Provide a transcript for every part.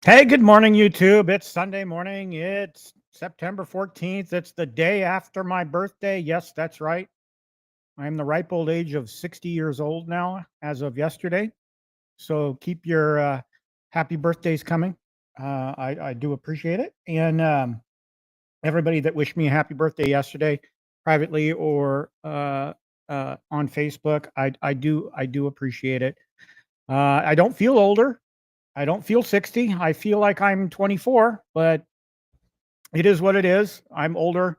Hey, good morning, YouTube. It's Sunday morning. It's September 14th. It's the day after my birthday. Yes, that's right. I'm the ripe old age of 60 years old now, as of yesterday. So keep your happy birthdays coming. I do appreciate it. And everybody that wished me a happy birthday yesterday, privately or on Facebook, I do appreciate it. I don't feel older. I don't feel 60. I feel like I'm 24, but it is what it is. I'm older,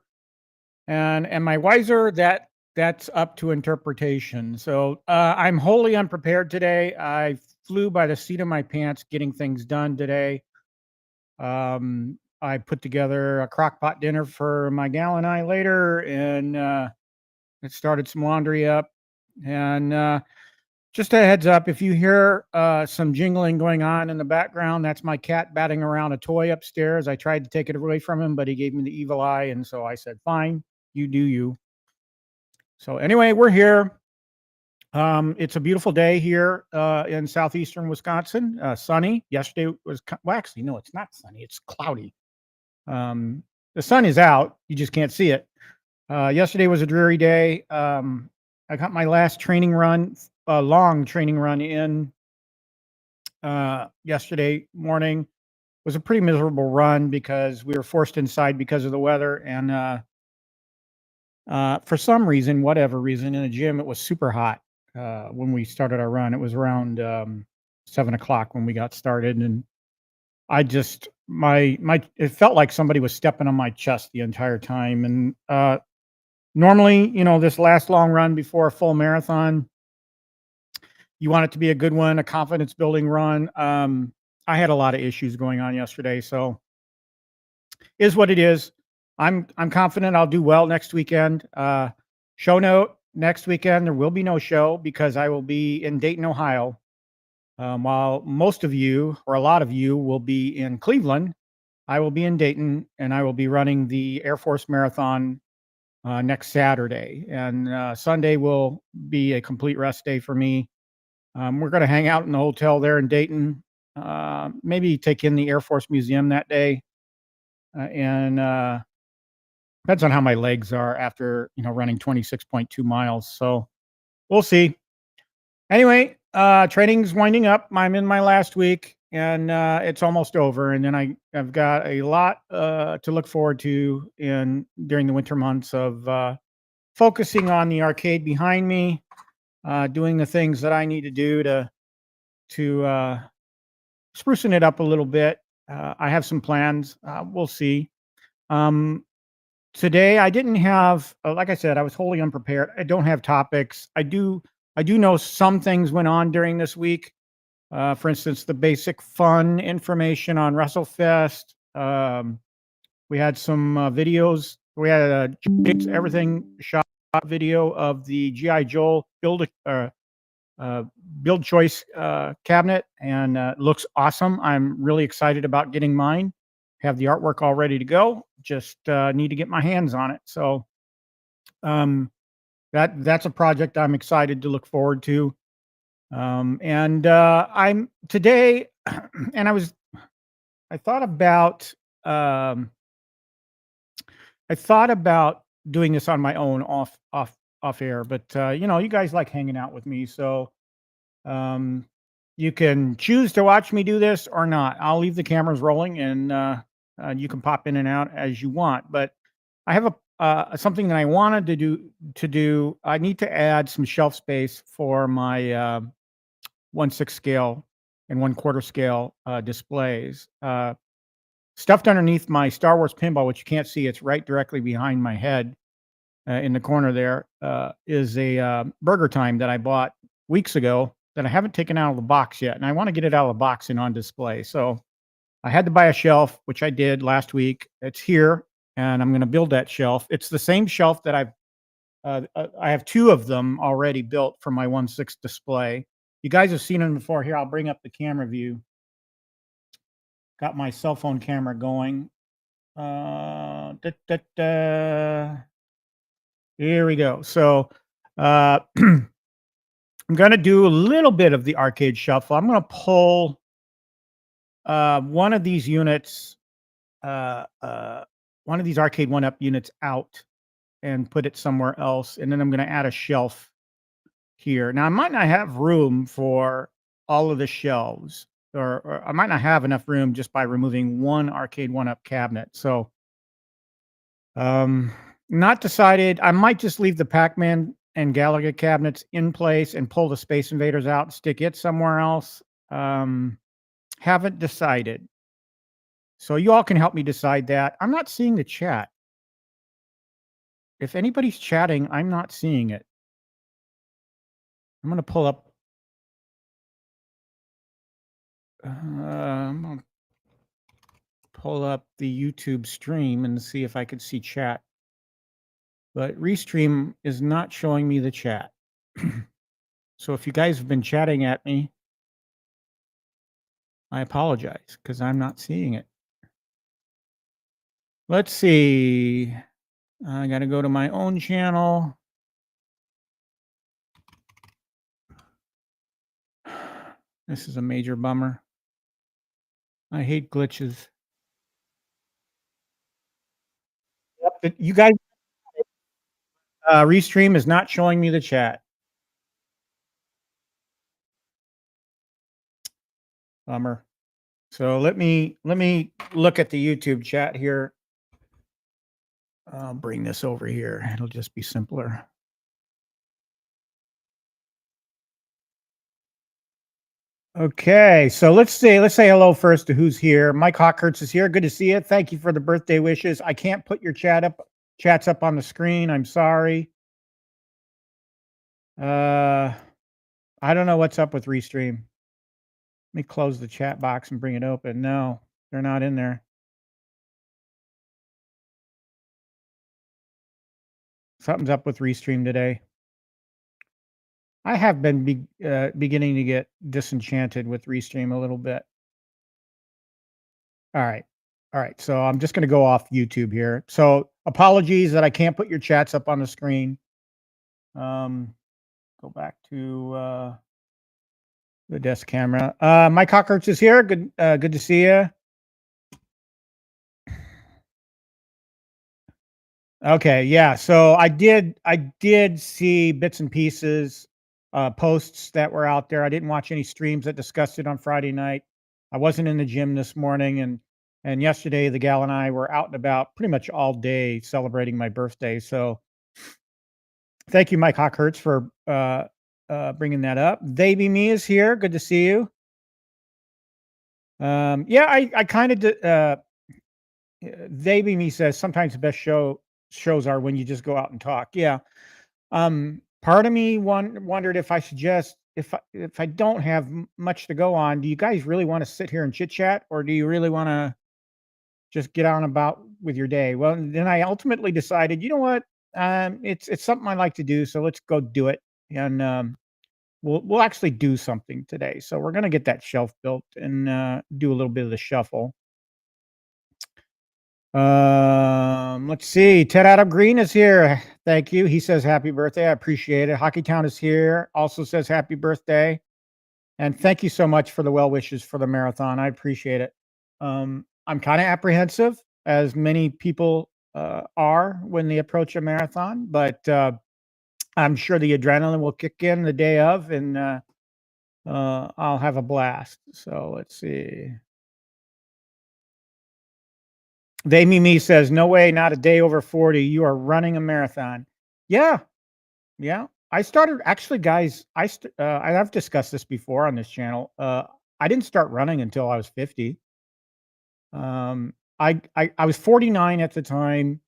and am I wiser? That's up to interpretation. So I'm wholly unprepared today. I flew by the seat of my pants getting things done today. I put together a crock pot dinner for my gal and I later, and it started some laundry up. And just a heads up, if you hear some jingling going on in the background, that's my cat batting around a toy upstairs. I tried to take it away from him, but he gave me the evil eye, and so I said, fine, you do you. So anyway, we're here. It's a beautiful day here in southeastern Wisconsin. Sunny. Yesterday was, well, actually, no, it's not sunny. It's cloudy. The sun is out. You just can't see it. Yesterday was a dreary day. I got my last training run, a long training run in yesterday morning. It was a pretty miserable run because we were forced inside because of the weather. And for some reason, whatever reason, in the gym, it was super hot when we started our run. It was around 7 o'clock when we got started. And I just, it felt like somebody was stepping on my chest the entire time. And normally, this last long run before a full marathon, you want it to be a good one, a confidence building run. I had a lot of issues going on yesterday, so is what it is. I'm confident I'll do well next weekend. Show note, next weekend there will be no show because I will be in Dayton, Ohio. While most of you, or a lot of you, will be in Cleveland, I will be in Dayton, and I will be running the Air Force Marathon next Saturday. And Sunday will be a complete rest day for me. We're going to hang out in the hotel there in Dayton, maybe take in the Air Force Museum that day. And depends on how my legs are after, running 26.2 miles. So we'll see. Anyway, training's winding up. I'm in my last week, and it's almost over. And then I've got a lot to look forward to during the winter months of focusing on the arcade behind me, doing the things that I need to do to sprucing it up a little bit. I have some plans. We'll see. Today I didn't have, like I said, I was wholly unprepared. I don't have topics. I do know some things went on during this week. For instance, the basic fun information on WrestleFest. We had some videos. We had everything shot video of the G.I. Joe build choice cabinet, and looks awesome. I'm really excited about getting mine. Have the artwork all ready to go. Just need to get my hands on it. So that's a project I'm excited to look forward to. And I'm today, and I thought about doing this on my own off air, but you guys like hanging out with me, so You can choose to watch me do this or not. I'll leave the cameras rolling, and you can pop in and out as you want. But I have a something that I wanted to do. I need to add some shelf space for my 1/6 scale and 1/4 scale displays. Stuffed underneath my Star Wars pinball, which you can't see, it's right directly behind my head in the corner there, is a Burger Time that I bought weeks ago that I haven't taken out of the box yet. And I want to get it out of the box and on display. So I had to buy a shelf, which I did last week. It's here, and I'm going to build that shelf. It's the same shelf that I have two of them already built for my 1/6 display. You guys have seen them before. Here, I'll bring up the camera view. Got my cell phone camera going. Here we go. So I'm going to do a little bit of the arcade shuffle. I'm going to pull one of these units, one of these arcade 1-up units out and put it somewhere else. And then I'm going to add a shelf here. Now, I might not have room for all of the shelves, or I might not have enough room just by removing one arcade 1-up cabinet. So not decided. I might just leave the Pac-Man and Galaga cabinets in place and pull the Space Invaders out and stick it somewhere else. Haven't decided. So you all can help me decide that. I'm not seeing the chat. If anybody's chatting, I'm not seeing it. I'm going to pull up. I'm going to pull up the YouTube stream and see if I can see chat. But Restream is not showing me the chat. So if you guys have been chatting at me, I apologize because I'm not seeing it. Let's see. I got to go to my own channel. This is a major bummer. I hate glitches. Yep, you guys, Restream is not showing me the chat. Bummer. So let me look at the YouTube chat here. I'll bring this over here. It'll just be simpler. Okay, so let's say hello first to who's here. Mike Hawkhurst is here. Good to see you. Thank you for the birthday wishes. I can't put your chats up on the screen. I'm sorry. I don't know what's up with Restream. Let me close the chat box and bring it open. No, they're not in there. Something's up with Restream today. I have been beginning to get disenchanted with Restream a little bit. All right. So I'm just going to go off YouTube here. So apologies that I can't put your chats up on the screen. Go back to the desk camera. Mike Hawkhurst is here. Good to see you. Okay, yeah. So I did see bits and pieces, posts that were out there. I didn't watch any streams that discussed it on Friday night. I wasn't in the gym this morning, and yesterday the gal and I were out and about pretty much all day celebrating my birthday. So thank you, Mike Hawkhurst, for bringing that up. They Be Me is here. Good to see you. Yeah, I kind of They Be Me says sometimes the best shows are when you just go out and talk. Yeah. Part of me wondered if I suggest if I don't have much to go on, do you guys really want to sit here and chit chat, or do you really want to just get on about with your day? Well, then I ultimately decided, you know what, it's something I like to do, so let's go do it, and we'll actually do something today. So we're gonna get that shelf built and do a little bit of the shuffle. Let's see. Ted Adam Green is here. Thank you. He says happy birthday. I appreciate it. Hockey Town is here. Also says happy birthday. And thank you so much for the well wishes for the marathon. I appreciate it. I'm kind of apprehensive, as many people are when they approach a marathon, but I'm sure the adrenaline will kick in the day of, and I'll have a blast. So let's see. They Me says, "No way, not a day over 40. You are running a marathon." Yeah, yeah. I started actually, guys. I've discussed this before on this channel. I didn't start running until I was 50. I was 49 at the time,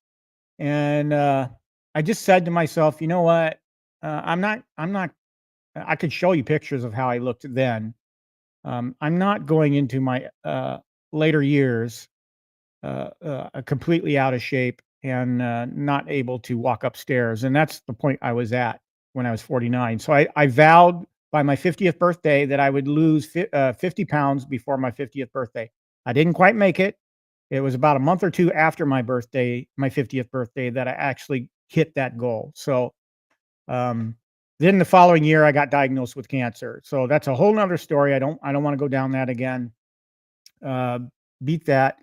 and I just said to myself, you know what? I'm not. I could show you pictures of how I looked then. I'm not going into my later years completely out of shape and not able to walk upstairs. And that's the point I was at when I was 49. So I vowed by my 50th birthday that I would lose 50 pounds before my 50th birthday. I didn't quite make it. It was about a month or two after my birthday, my 50th birthday, that I actually hit that goal. So um, then the following year, I got diagnosed with cancer. So that's a whole nother story. I don't want to go down that again. Uh, Beat that.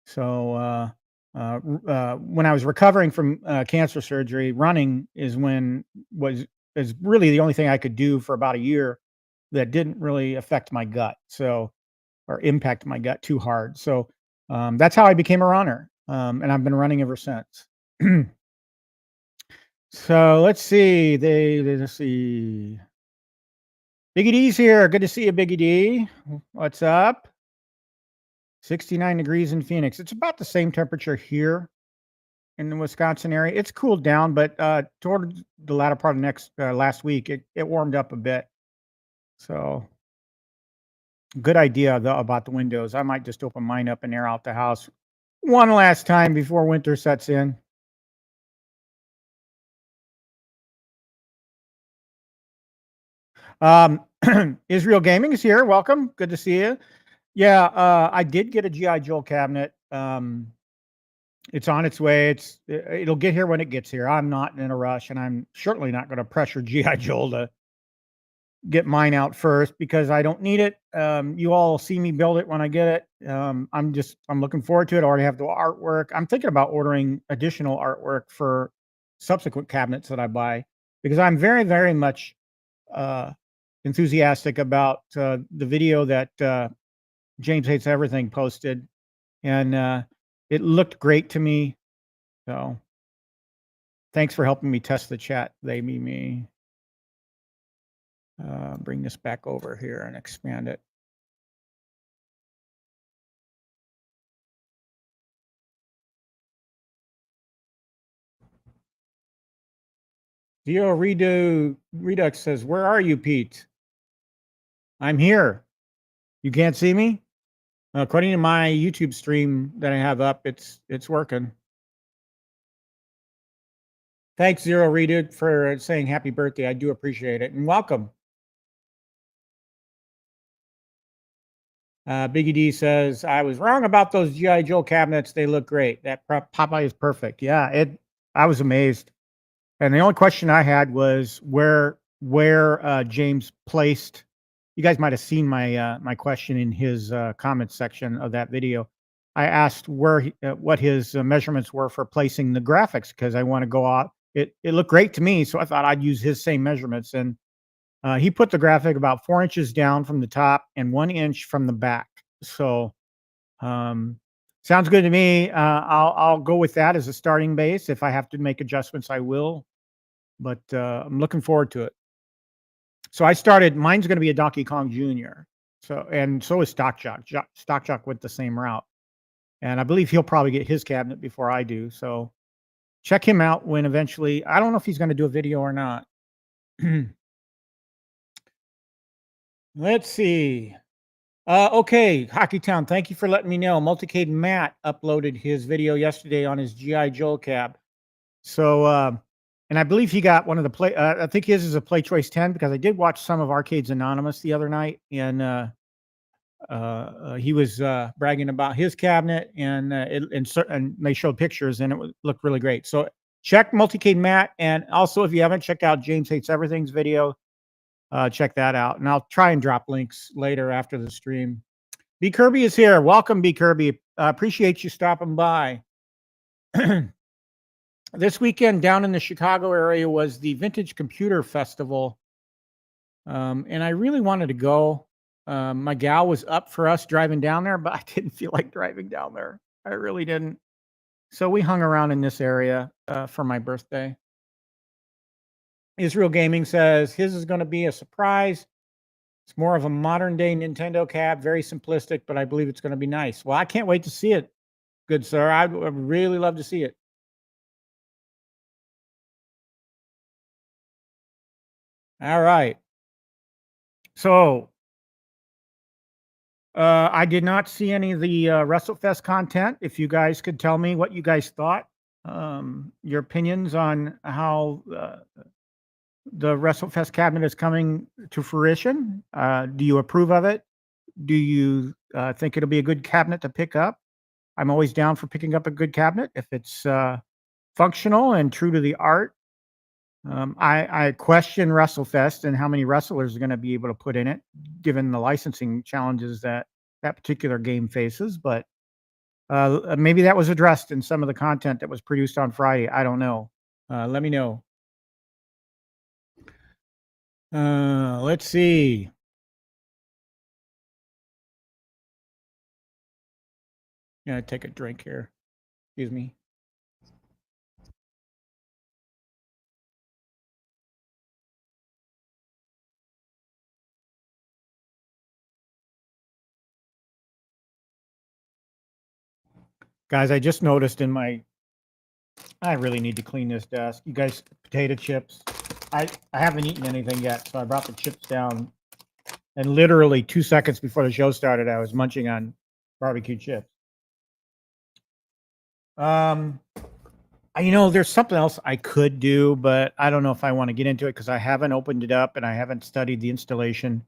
So when I was recovering from cancer surgery, running is really the only thing I could do for about a year that didn't really affect my gut, so or impact my gut too hard. So that's how I became a runner, and I've been running ever since. So let's see. Let's see. Biggie D's here. Good to see you, Biggie D. What's up? 69 degrees in Phoenix. It's about the same temperature here in the Wisconsin area. It's cooled down, but toward the latter part of last week, it warmed up a bit. So good idea though about the windows. I might just open mine up and air out the house one last time before winter sets in. Um, Israel Gaming is here. Welcome. Good to see you. Yeah, I did get a GI Joe cabinet. It's on its way. It'll get here when it gets here. I'm not in a rush, and I'm certainly not going to pressure GI Joe to get mine out first because I don't need it. You all see me build it when I get it. I'm looking forward to it. I already have the artwork. I'm thinking about ordering additional artwork for subsequent cabinets that I buy because I'm very, very much uh, enthusiastic about the video that James Hates Everything posted, and it looked great to me. So thanks for helping me test the chat. They me. Bring this back over here and expand it. Dio Redux says, "Where are you, Pete?" I'm here. You can't see me? According to my YouTube stream that I have up, it's working. Thanks, Zero Redux, for saying happy birthday. I do appreciate it. And welcome. Biggie D says, "I was wrong about those GI Joe cabinets. They look great. That Popeye is perfect." Yeah, I was amazed. And the only question I had was where James placed. You guys might have seen my question in his comment section of that video. I asked what his measurements were for placing the graphics because I want to go out. It looked great to me, so I thought I'd use his same measurements. And he put the graphic about 4 inches down from the top and 1 inch from the back. So um, sounds good to me. I'll go with that as a starting base. If I have to make adjustments, I will. But I'm looking forward to it. So mine's going to be a Donkey Kong Jr. So is Stock Jock. Stock Jock went the same route. And I believe he'll probably get his cabinet before I do. So check him out when eventually, I don't know if he's going to do a video or not. Let's see. Okay, Hockey Town, thank you for letting me know. Multicade Matt uploaded his video yesterday on his GI Joe cab. So, and I believe he got one of the play. I think his is a Play Choice 10 because I did watch some of Arcades Anonymous the other night, and he was bragging about his cabinet, and and they showed pictures, and looked really great. So check Multicade Matt, and also if you haven't checked out James Hates Everything's video, check that out, and I'll try and drop links later after the stream. B Kirby is here. Welcome, B Kirby. Appreciate you stopping by. This weekend down in the Chicago area was the Vintage Computer Festival. And I really wanted to go. My gal was up for us driving down there, but I didn't feel like driving down there. I really didn't. So we hung around in this area for my birthday. Israel Gaming says his is going to be a surprise. It's more of a modern day Nintendo cab, very simplistic, but I believe it's going to be nice. Well, I can't wait to see it, good sir. I'd really love to see it. All right. So I did not see any of the WrestleFest content. If you guys could tell me what you guys thought, your opinions on how the WrestleFest cabinet is coming to fruition. Do you approve of it? Do you think it'll be a good cabinet to pick up? I'm always down for picking up a good cabinet if it's functional and true to the art. I question WrestleFest and how many wrestlers are going to be able to put in it, given the licensing challenges that that particular game faces. But maybe that was addressed in some of the content that was produced on Friday. I don't know. Let me know. Let's see. Gonna take a drink here. Excuse me. Guys, I just noticed in my I really need to clean this desk. You guys, potato chips. I haven't eaten anything yet, so I brought the chips down. And literally 2 seconds before the show started, I was munching on barbecue chips. There's something else I could do, but I don't know if I want to get into it because I haven't opened it up and I haven't studied the installation.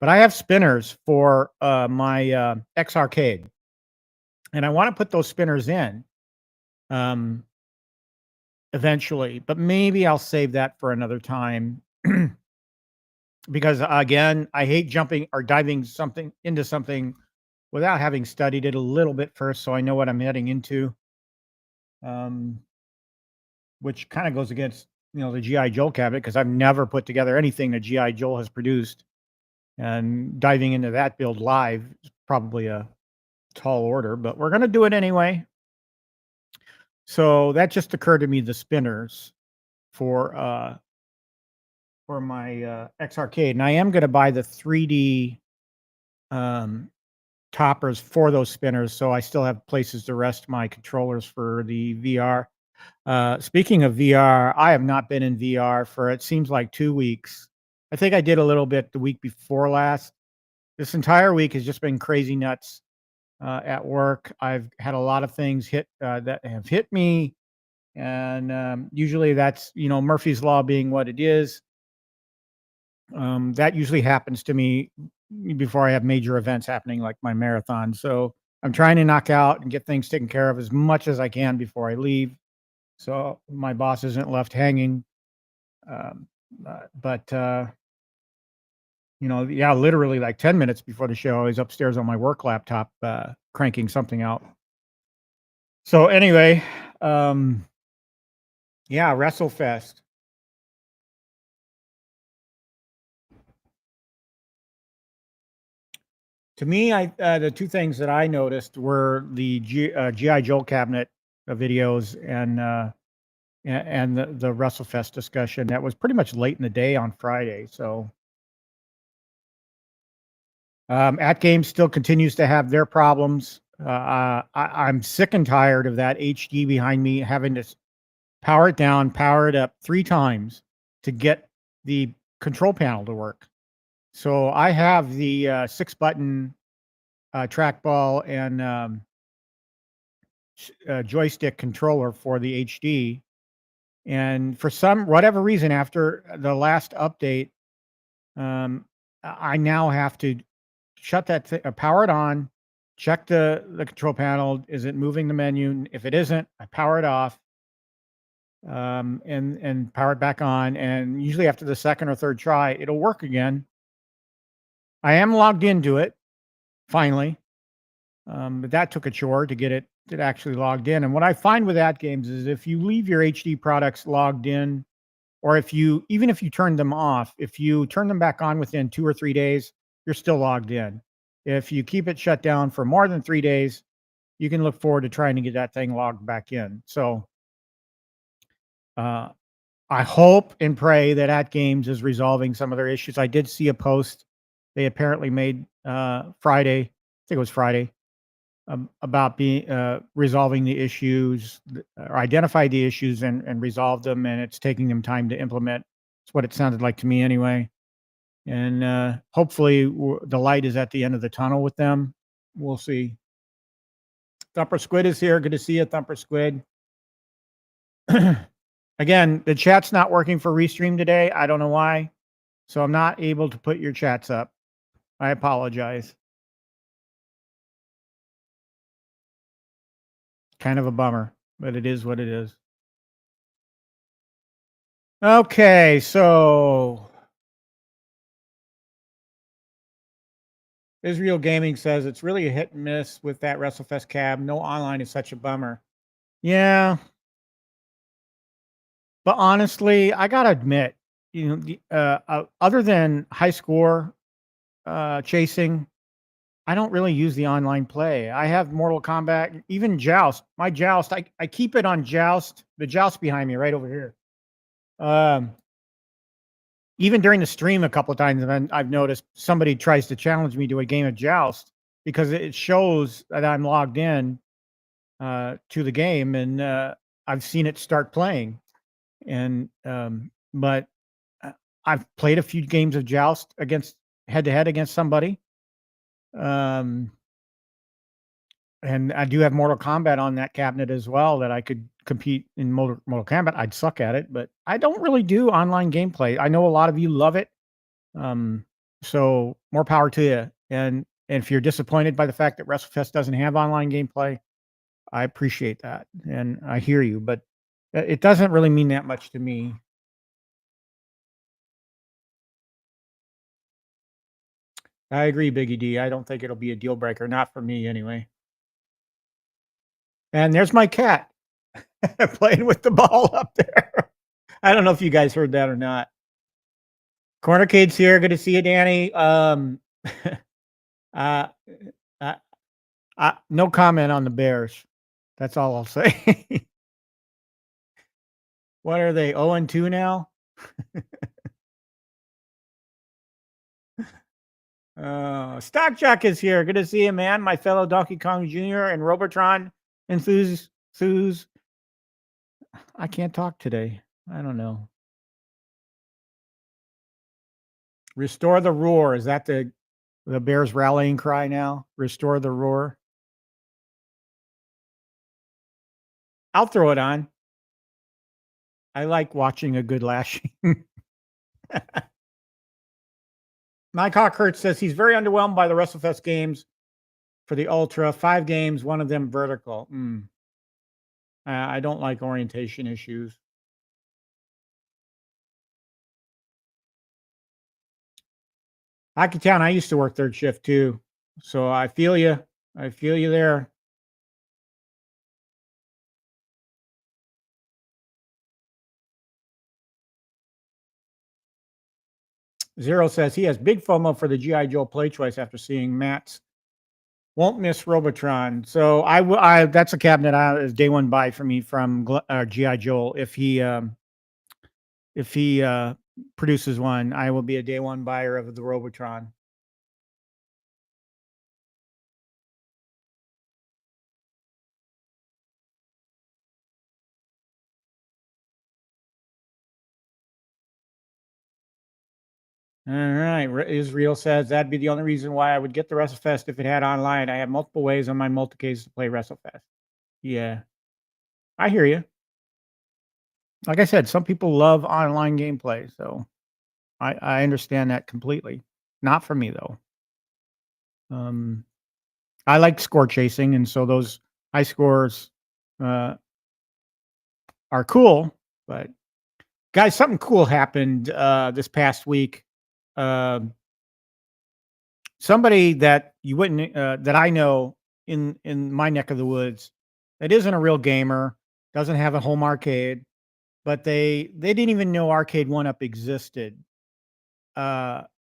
But I have spinners for my X Arcade, and I want to put those spinners in eventually. But maybe I'll save that for another time because again, I hate jumping or diving something into something without having studied it a little bit first, so I know what I'm heading into. Which kind of goes against the GI Joe cabinet because I've never put together anything that GI Joe has produced, and diving into that build live is probably a tall order, but we're gonna do it anyway. So that just occurred to me, the spinners for my X Arcade, and I am gonna buy the 3D toppers for those spinners, so I still have places to rest my controllers for the VR. Speaking of VR, I have not been in VR for it seems like 2 weeks. I think I did a little bit the week before last. This entire week has just been crazy nuts at work. I've had a lot of things hit that have hit me, and usually that's Murphy's Law being what it is. That usually happens to me before I have major events happening like my marathon. So I'm trying to knock out and get things taken care of as much as I can before I leave, so my boss isn't left hanging. Um, but yeah, literally like 10 minutes before the show, I was upstairs on my work laptop cranking something out. So anyway, yeah, WrestleFest. To me, the two things that I noticed were the GI Joe cabinet videos and the WrestleFest discussion. That was pretty much late in the day on Friday. So At Games still continues to have their problems. I'm sick and tired of that HD behind me having to power it down, power it up 3 times to get the control panel to work. So I have the 6-button trackball and joystick controller for the HD. And for whatever reason, after the last update, I now have to shut that power it on, check the control panel. Is it moving the menu? If it isn't, I power it off, and power it back on. And usually after the second or third try, it'll work again. I am logged into it finally, but that took a chore to get it actually logged in. And what I find with At Games is if you leave your HD products logged in or even if you turn them off, if you turn them back on within 2 or 3 days, you're still logged in. If you keep it shut down for more than 3 days, you can look forward to trying to get that thing logged back in. So, uh, I hope and pray that Games is resolving some of their issues. I did see a post they apparently made, Friday, I think it was Friday, about being resolving the issues, or identify the issues and resolve them, and it's taking them time to implement. It's what it sounded like to me anyway. And hopefully the light is at the end of the tunnel with them. We'll see. Thumper Squid is here. Good to see you, Thumper Squid. Again, the chat's not working for Restream today. I don't know why. So I'm not able to put your chats up. I apologize. Kind of a bummer, but it is what it is. Okay, so Israel Gaming says it's really a hit and miss with that WrestleFest cab. No online is such a bummer. Yeah. But honestly, I gotta admit, other than high score chasing, I don't really use the online play. I have Mortal Kombat, even Joust. My Joust, I keep it on Joust. The Joust behind me, right over here. Even during the stream, a couple of times, I've noticed somebody tries to challenge me to a game of Joust because it shows that I'm logged in to the game, and I've seen it start playing. And but I've played a few games of Joust against head to head against somebody. And I do have Mortal Kombat on that cabinet as well that I could compete in Mortal Kombat. I'd suck at it, but I don't really do online gameplay. I know a lot of you love it. So more power to you. And if you're disappointed by the fact that WrestleFest doesn't have online gameplay, I appreciate that. And I hear you, but it doesn't really mean that much to me. I agree, Biggie D. I don't think it'll be a deal breaker. Not for me anyway. And there's my cat playing with the ball up there. I don't know if you guys heard that or not. Cornercade's here. Good to see you, Danny. No comment on the Bears. That's all I'll say. What are they? 0-2 now? Stockjack is here. Good to see you, man. My fellow Donkey Kong Jr. and Robotron enthuse. I can't talk today. I don't know. Restore the roar. Is that the Bears rallying cry now? Restore the roar. I'll throw it on. I like watching a good lashing. Mike Hawkhurt says he's very underwhelmed by the WrestleFest games for the Ultra. 5 games, one of them vertical. I don't like orientation issues. Hockeytown, I used to work third shift too. So I feel you. I feel you there. Zero says he has big FOMO for the G.I. Joe play choice after seeing Matt's Won't Miss Robotron. So that's a cabinet is day one buy for me from G.I. Joe. If he produces one, I will be a day one buyer of the Robotron. All right. Israel says that'd be the only reason why I would get the WrestleFest if it had online. I have multiple ways on my multi-case to play WrestleFest. Yeah. I hear you. Like I said, some people love online gameplay, so I understand that completely. Not for me though. I like score chasing, and so those high scores are cool. But guys, something cool happened this past week. Somebody that you wouldn't that I know in my neck of the woods that isn't a real gamer, doesn't have a home arcade, but they didn't even know Arcade One Up existed.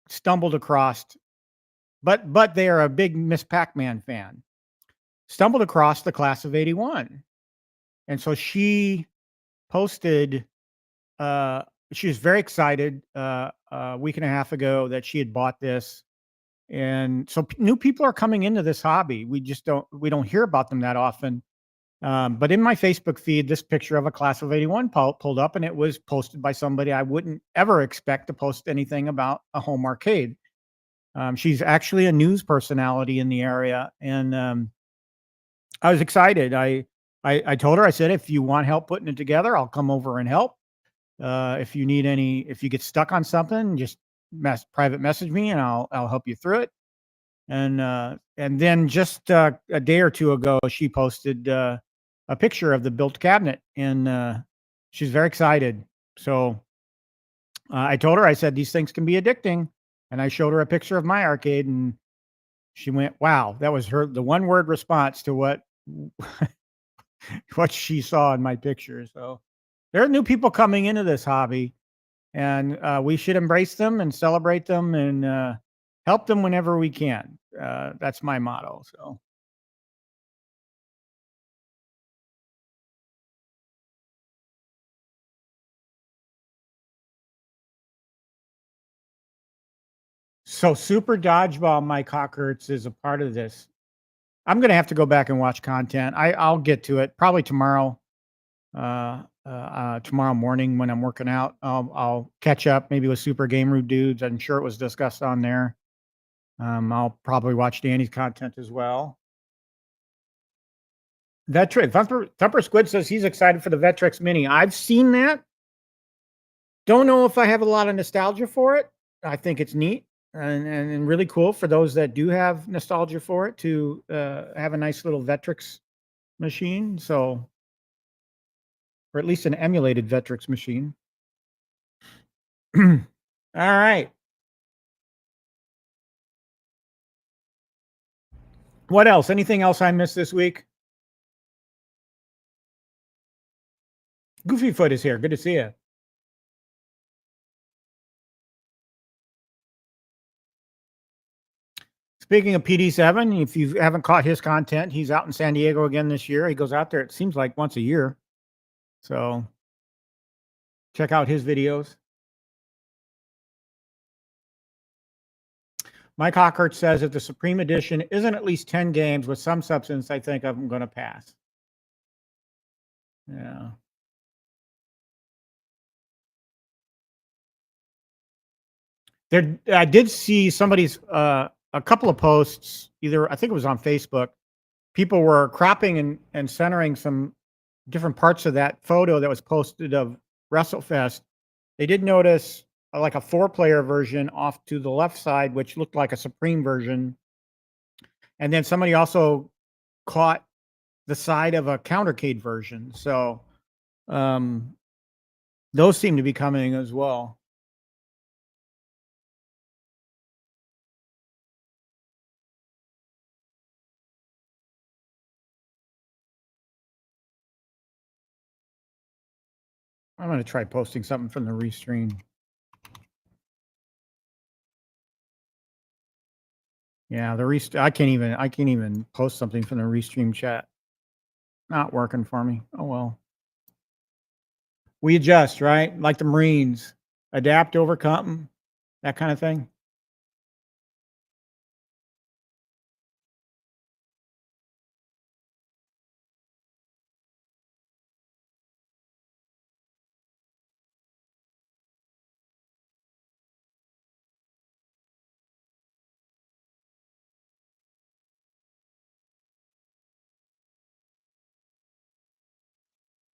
Stumbled across, but they are a big Miss Pac-Man fan. Stumbled across the class of '81, and so she posted. Uh, she was very excited a week and a half ago that she had bought this, and so new people are coming into this hobby. We don't hear about them that often. But in my Facebook feed, this picture of a class of '81 pulled up, and it was posted by somebody I wouldn't ever expect to post anything about a home arcade. She's actually a news personality in the area, and I was excited. I told her, I said, if you want help putting it together, I'll come over and help. If you need any, if you get stuck on something, just private message me, and I'll help you through it. And then just a day or two ago, she posted a picture of the built cabinet, and she's very excited. So I told her, I said, these things can be addicting, and I showed her a picture of my arcade, and she went, "Wow!" That was the one word response to what what she saw in my picture. So there are new people coming into this hobby, and we should embrace them and celebrate them and help them whenever we can. That's my motto. So Super Dodgeball, Mike Hockerts, is a part of this. I'm gonna have to go back and watch content. I'll get to it probably tomorrow. Tomorrow morning when I'm working out, I'll catch up maybe with Super Game Room dudes. I'm sure it was discussed on there. I'll probably watch Danny's content as well. Vetric Thumper Squid says he's excited for the Vetrix Mini. I've seen that. Don't know if I have a lot of nostalgia for it. I think it's neat and really cool for those that do have nostalgia for it to have a nice little Vetrix machine. So, or at least an emulated Vetrix machine. All right. What else? Anything else I missed this week? Goofy Foot is here. Good to see you. Speaking of PD7, if you haven't caught his content, he's out in San Diego again this year. He goes out there, it seems like once a year. So check out his videos. Mike Hockhart says if the Supreme Edition isn't at least 10 games with some substance, I think I'm going to pass. Yeah. There, I did see somebody's, a couple of posts, either, I think it was on Facebook. People were cropping and centering some different parts of that photo that was posted of WrestleFest. They did notice like a 4-player version off to the left side, which looked like a Supreme version. And then somebody also caught the side of a countercade version. So those seem to be coming as well. I'm going to try posting something from the restream. Yeah, I can't even post something from the restream chat. Not working for me. Oh well. We adjust, right? Like the Marines, adapt, overcome, that kind of thing.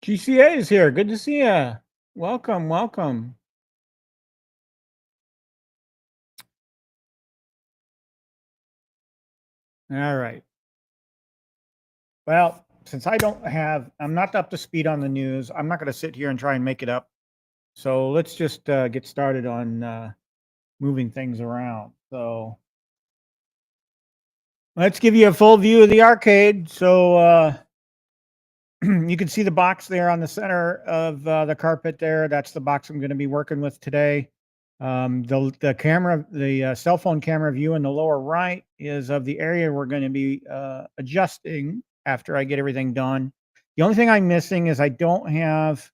GCA is here. Good to see you. Welcome, welcome. All right. Well, since I'm not up to speed on the news, I'm not going to sit here and try and make it up. So let's just get started on moving things around. So let's give you a full view of the arcade. So You can see the box there on the center of the carpet there. That's the box I'm going to be working with today. The camera, the cell phone camera view in the lower right is of the area we're going to be adjusting after I get everything done. The only thing I'm missing is I don't have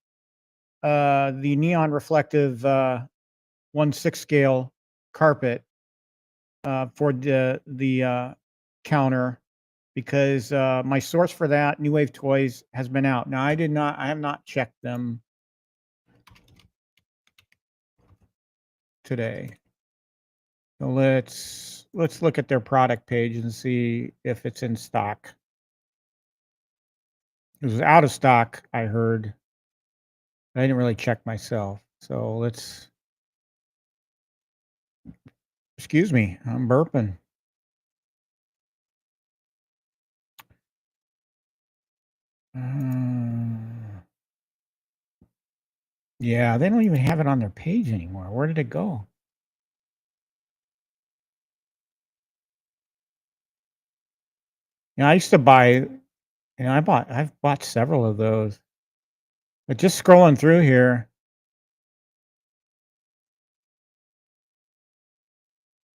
the neon reflective 1/6 scale carpet for the counter, because my source for that, New Wave Toys, has been out. Now I have not checked them today. So let's look at their product page and see if it's in stock. It was out of stock, I heard. I didn't really check myself. So let's, excuse me, I'm burping. Yeah, they don't even have it on their page anymore. Where did it go? I used to buy, I've bought several of those. But just scrolling through here,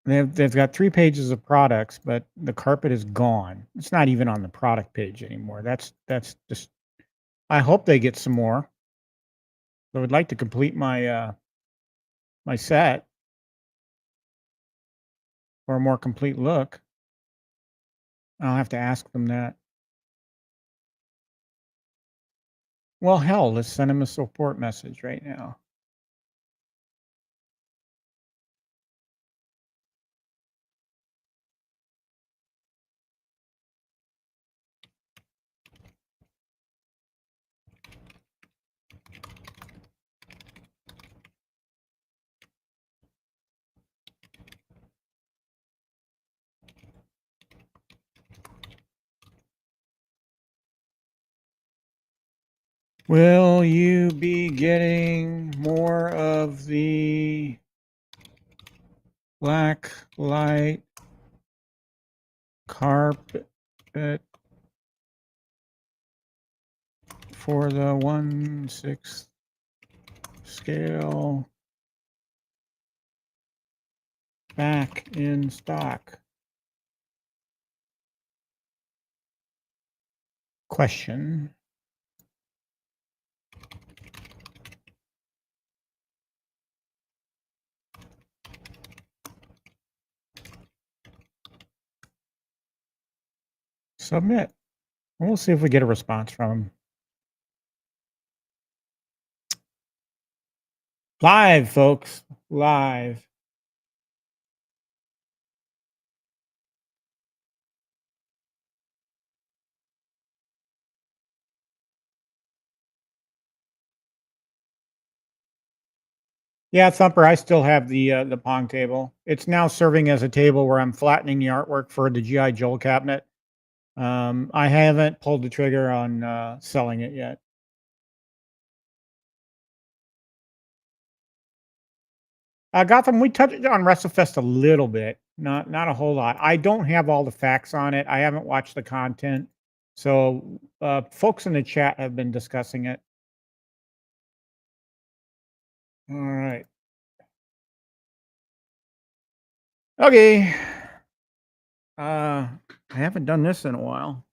they've got 3 pages of products, but the carpet is gone. It's not even on the product page anymore. That's just, I hope they get some more. I would like to complete my my set for a more complete look. I'll have to ask them that. Well, hell, let's send them a support message right now. Will you be getting more of the black light carpet for the 1/6 scale back in stock? Question. Submit. We'll see if we get a response from him. Live, folks. Live. Yeah, Thumper, I still have the Pong table. It's now serving as a table where I'm flattening the artwork for the G.I. Joe cabinet. I haven't pulled the trigger on selling it yet. Gotham, we touched on WrestleFest a little bit, not a whole lot. I don't have all the facts on it. I haven't watched the content, so folks in the chat have been discussing it. All right. Okay. I haven't done this in a while.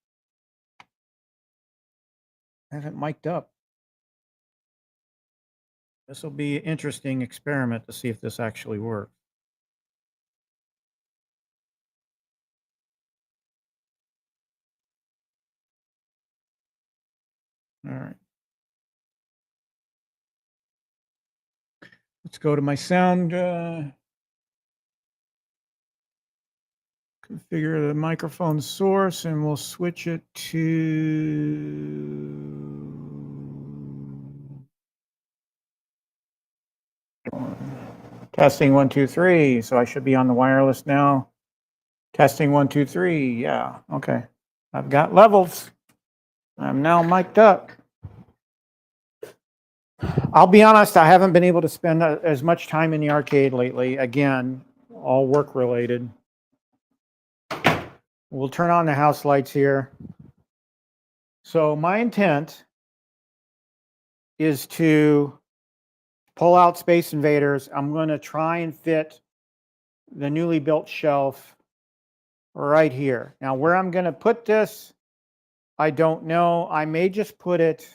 I haven't mic'd up. This will be an interesting experiment to see if this actually works. All right. Let's go to my sound. Configure the microphone source, and we'll switch it to testing 1 2 3. So I should be on the wireless now. Testing 1 2 3. Yeah. Okay. I've got levels. I'm now mic'd up. I'll be honest, I haven't been able to spend as much time in the arcade lately. Again, all work related. We'll turn on the house lights here. So my intent is to pull out Space Invaders. I'm going to try and fit the newly built shelf right here. Now, where I'm going to put this, I don't know. I may just put it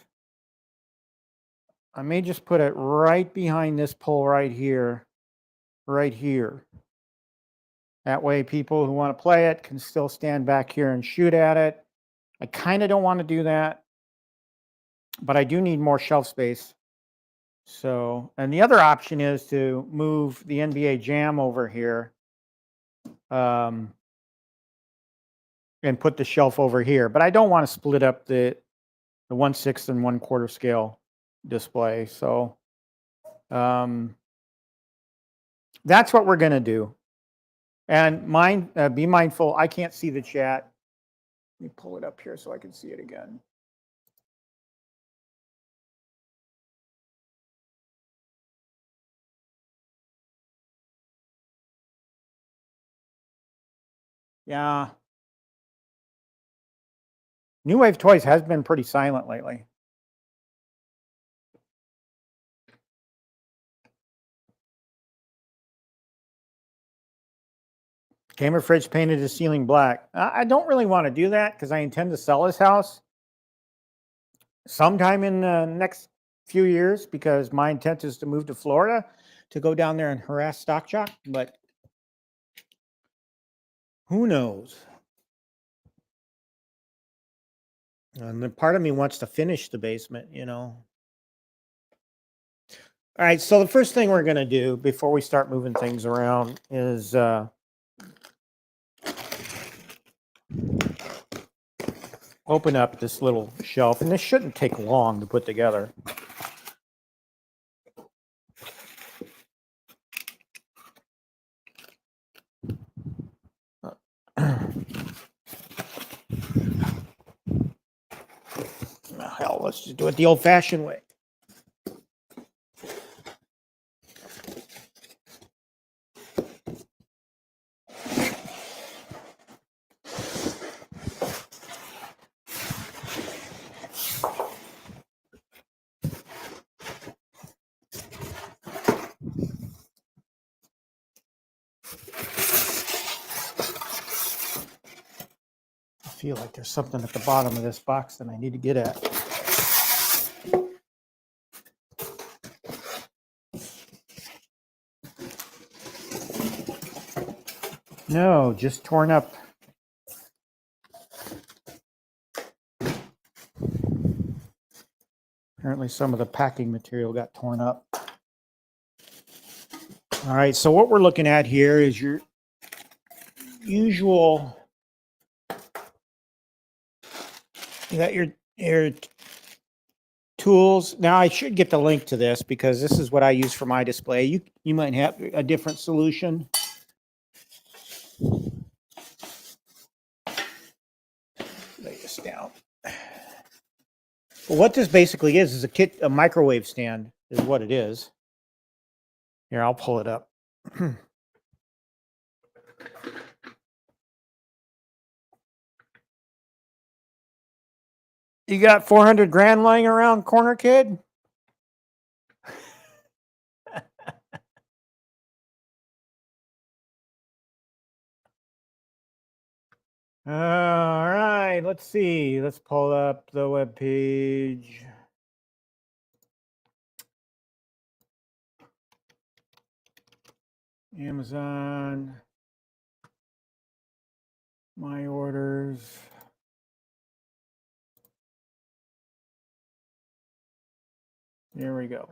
right behind this pole right here, right here. That way people who want to play it can still stand back here and shoot at it. I kind of don't want to do that, but I do need more shelf space. So, and the other option is to move the NBA Jam over here and put the shelf over here. But I don't want to split up the 1/6 and 1/4 scale display. So that's what we're going to do. And be mindful, I can't see the chat. Let me pull it up here so I can see it again. Yeah. New Wave Toys has been pretty silent lately. Gamer Fridge painted his ceiling black. I don't really want to do that because I intend to sell this house sometime in the next few years, because my intent is to move to Florida to go down there and harass Stock Jock, but who knows? And then part of me wants to finish the basement, you know. All right, so the first thing we're going to do before we start moving things around is open up this little shelf, and this shouldn't take long to put together. Hell, let's just do it the old-fashioned way. I feel like there's something at the bottom of this box that I need to get at. No, just torn up. Apparently some of the packing material got torn up. All right, so what we're looking at here is your usual, you got your tools. Now I should get the link to this because this is what I use for my display. You might have a different solution. Lay this down. Well, what this basically is a microwave stand is what it is. Here, I'll pull it up. You got 400 grand lying around, corner kid? All right, let's see. Let's pull up the web page. Amazon. My orders. There we go.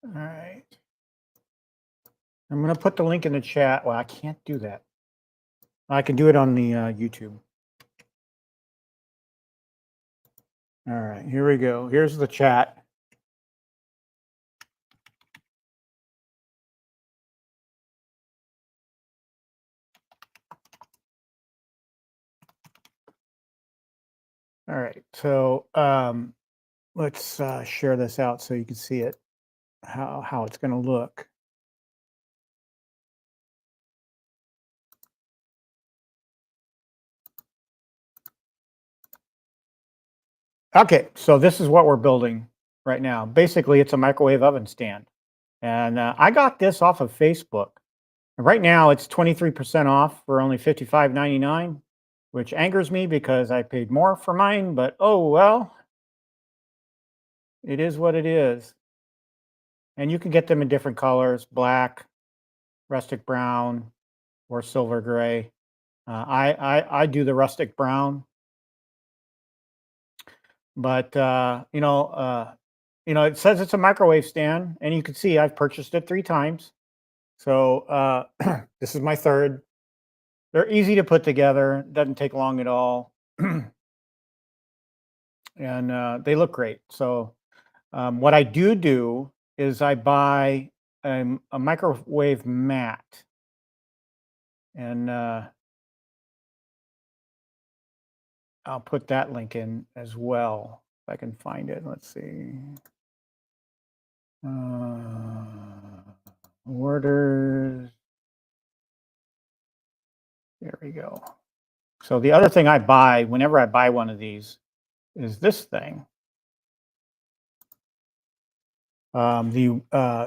All right. I'm going to put the link in the chat. Well, I can't do that. I can do it on the YouTube. All right, here we go. Here's the chat. All right, so let's share this out so you can see it. how it's going to look. Okay, so this is what we're building right now. Basically, it's a microwave oven stand. And I got this off of Facebook. And right now, it's 23% off for only $55.99, which angers me because I paid more for mine, but oh well, it is what it is. And you can get them in different colors, black, rustic brown, or silver gray. I do the rustic brown, but it says it's a microwave stand, and you can see I've purchased it 3 times. So this is my third. They're easy to put together, doesn't take long at all, and they look great. So what I do is I buy a microwave mat, and I'll put that link in as well if I can find it. Let's see. Orders. There we go. So the other thing I buy whenever I buy one of these is this thing. The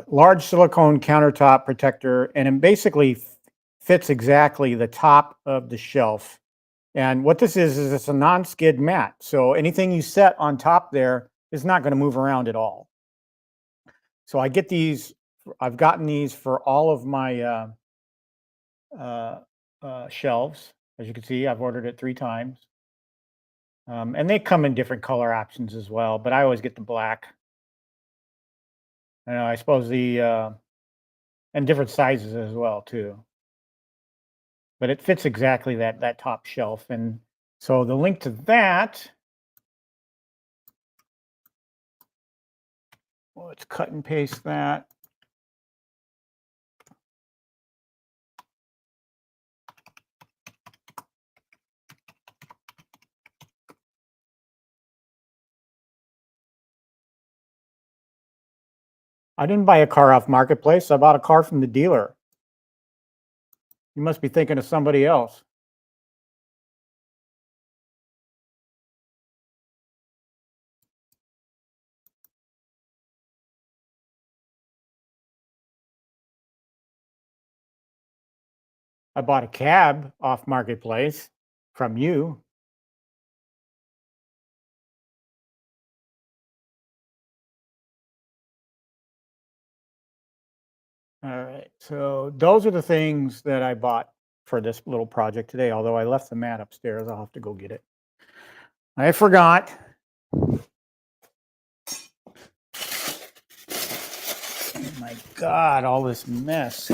large silicone countertop protector, and it basically fits exactly the top of the shelf. And what this is it's a non-skid mat. So anything you set on top there is not going to move around at all. So I get these, I've gotten these for all of my shelves. As you can see, I've ordered it 3 times. And they come in different color options as well, but I always get the black. And I suppose and different sizes as well too. But it fits exactly that top shelf. And so the link to that, let's cut and paste that. I didn't buy a car off Marketplace. I bought a car from the dealer. You must be thinking of somebody else. I bought a cab off Marketplace from you. All right, so those are the things that I bought for this little project today, although I left the mat upstairs. I'll have to go get it. I forgot. Oh my God, all this mess.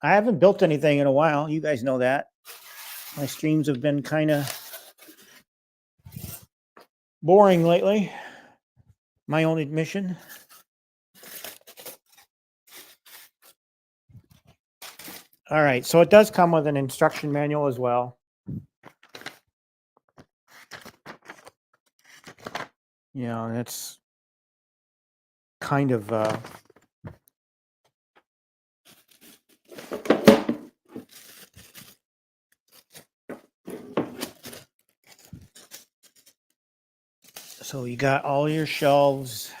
I haven't built anything in a while. You guys know that. My streams have been kind of boring lately. My own admission. All right, so it does come with an instruction manual as well. Yeah, it's kind of so you got all your shelves.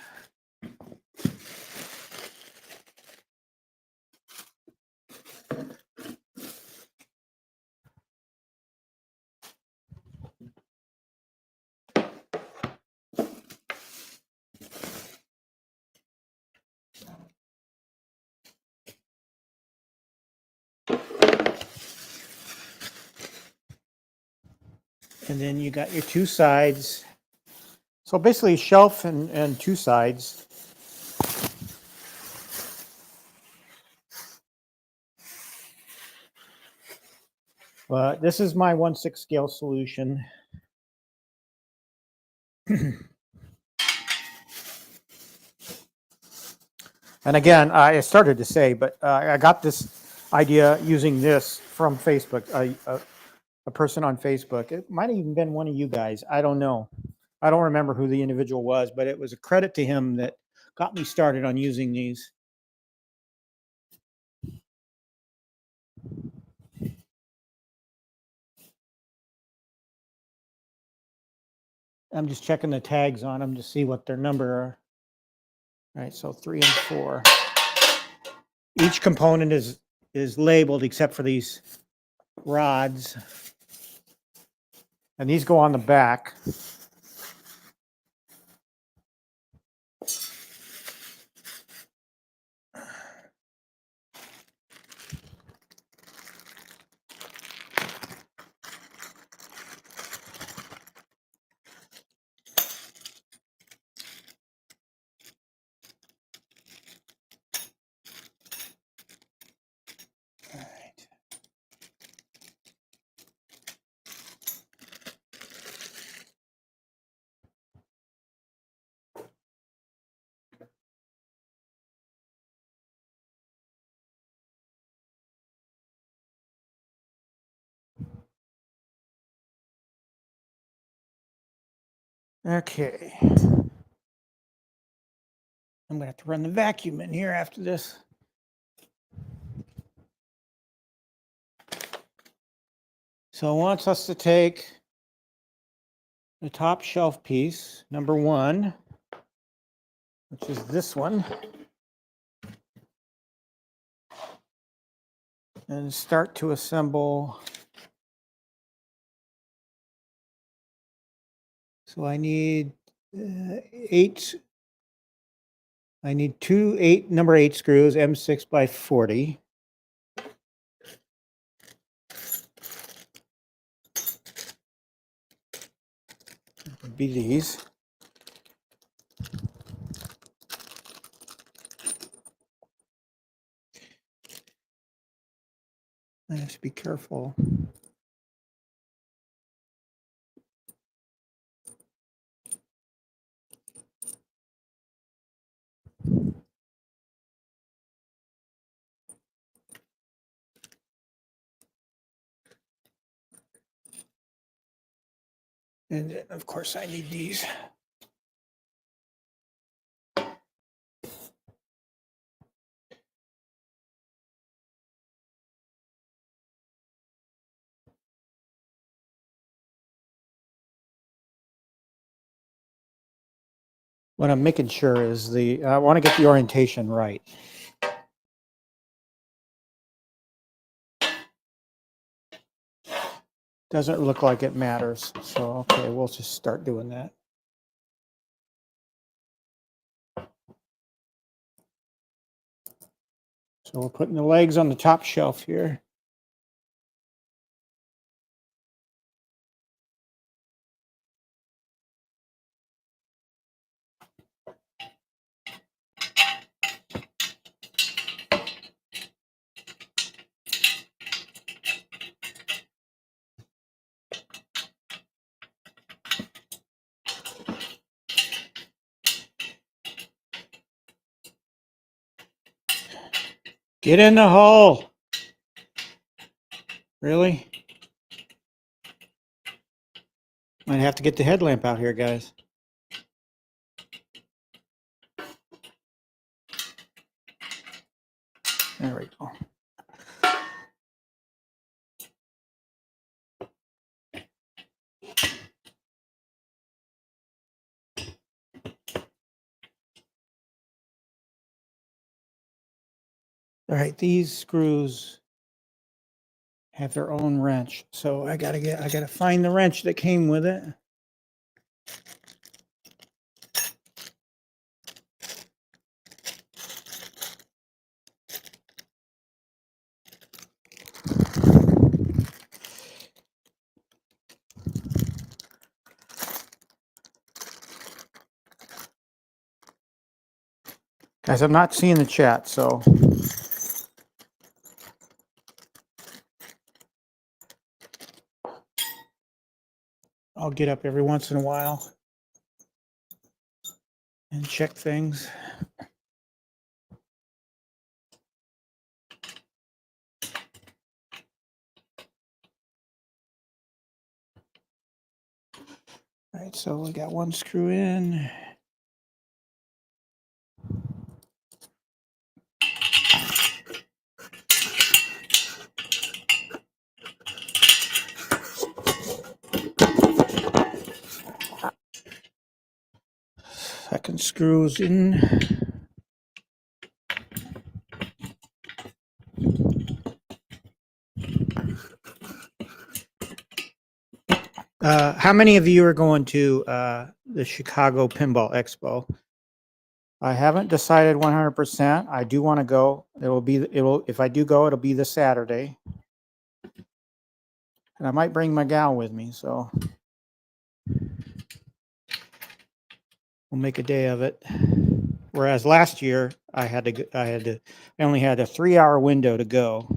And then you got your 2 sides. So basically shelf and 2 sides. But this is my 1/6 scale solution. And again, I started to say, but I got this idea using this from Facebook, a person on Facebook. It might have even been one of you guys. I don't know. I don't remember who the individual was, but it was a credit to him that got me started on using these. I'm just checking the tags on them to see what their number are. All right, so 3 and 4. Each component is labeled except for these rods. And these go on the back. All right. Okay. I'm going to have to run the vacuum in here after this. So it wants us to take the top shelf piece, number 1, which is this one, and start to assemble. So I need 8. I need 2 number 8 screws, M6 by 40. Would be these. I have to be careful. And then, of course, I need these. What I'm making sure is I want to get the orientation right. Doesn't look like it matters. So, okay, we'll just start doing that. So we're putting the legs on the top shelf here. Get in the hole. Really? Might have to get the headlamp out here, guys. There we go. All right, these screws have their own wrench. So I gotta find the wrench that came with it. Guys, I'm not seeing the chat, so I'll get up every once in a while and check things. All right, so we got one screw in. Second screws in. How many of you are going to the Chicago Pinball Expo? I haven't decided 100%. I do want to go. If I do go, it'll be this Saturday. And I might bring my gal with me, so we'll make a day of it. Whereas last year I only had a 3-hour window to go.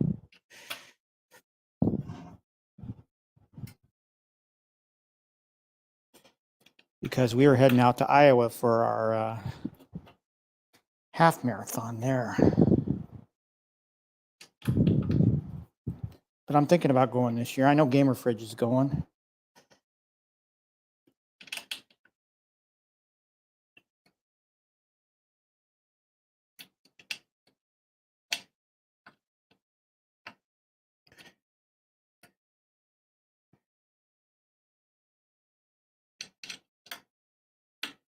Because we were heading out to Iowa for our half marathon there. But I'm thinking about going this year. I know Gamer Fridge is going.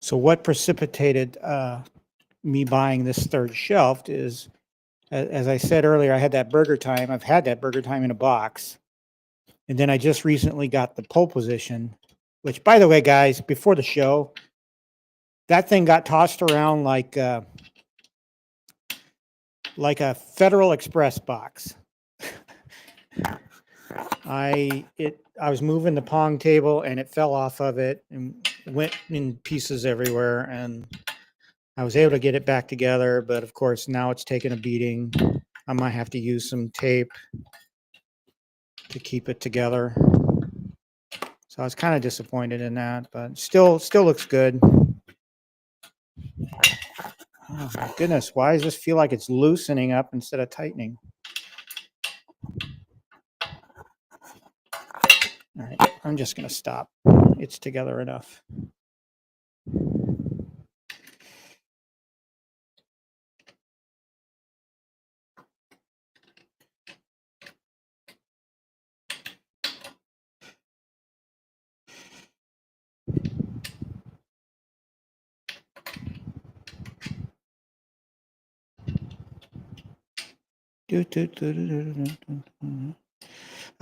So what precipitated me buying this third shelf is, as I said earlier, I had that Burger Time. I've had that Burger Time in a box. And then I just recently got the pole position, which, by the way, guys, before the show, that thing got tossed around like a Federal Express box. I was moving the pong table and it fell off of it and went in pieces everywhere, and I was able to get it back together, but of course now it's taken a beating. I might have to use some tape to keep it together. So I was kind of disappointed in that, but still looks good. Oh my goodness, why does this feel like it's loosening up instead of tightening? All right, I'm just going to stop. It's together enough.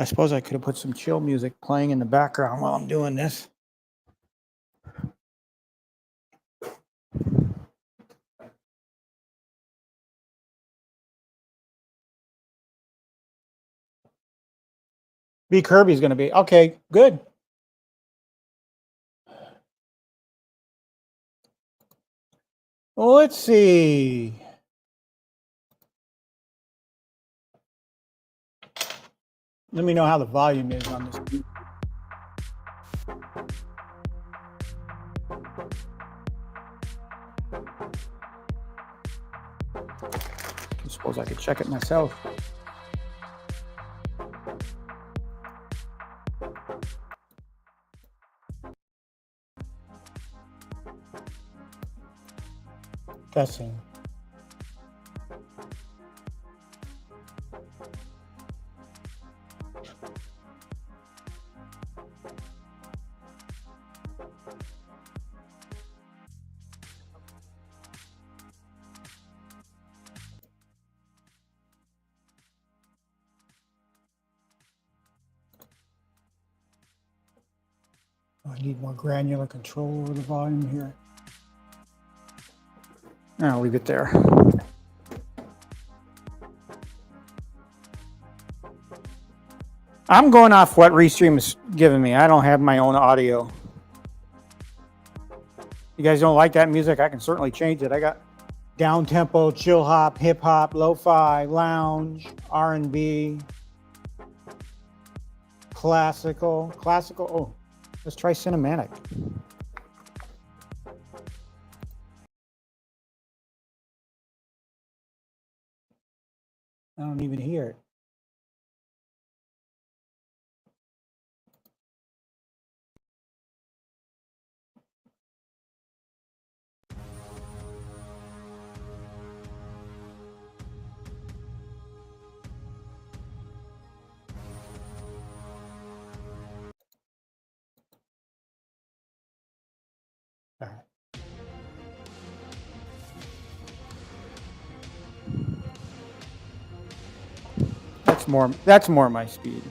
I suppose I could have put some chill music playing in the background while I'm doing this. B. Kirby's going to be okay. Good. Well, let's see. Let me know how the volume is on this. I suppose I could check it myself. Testing. I need more granular control over the volume here. I'll leave it there. I'm going off what Restream is giving me. I don't have my own audio. You guys don't like that music? I can certainly change it. I got down tempo, chill hop, hip hop, lo-fi, lounge, R&B, classical. Oh, let's try cinematic. I don't even hear it. All right. That's more my speed.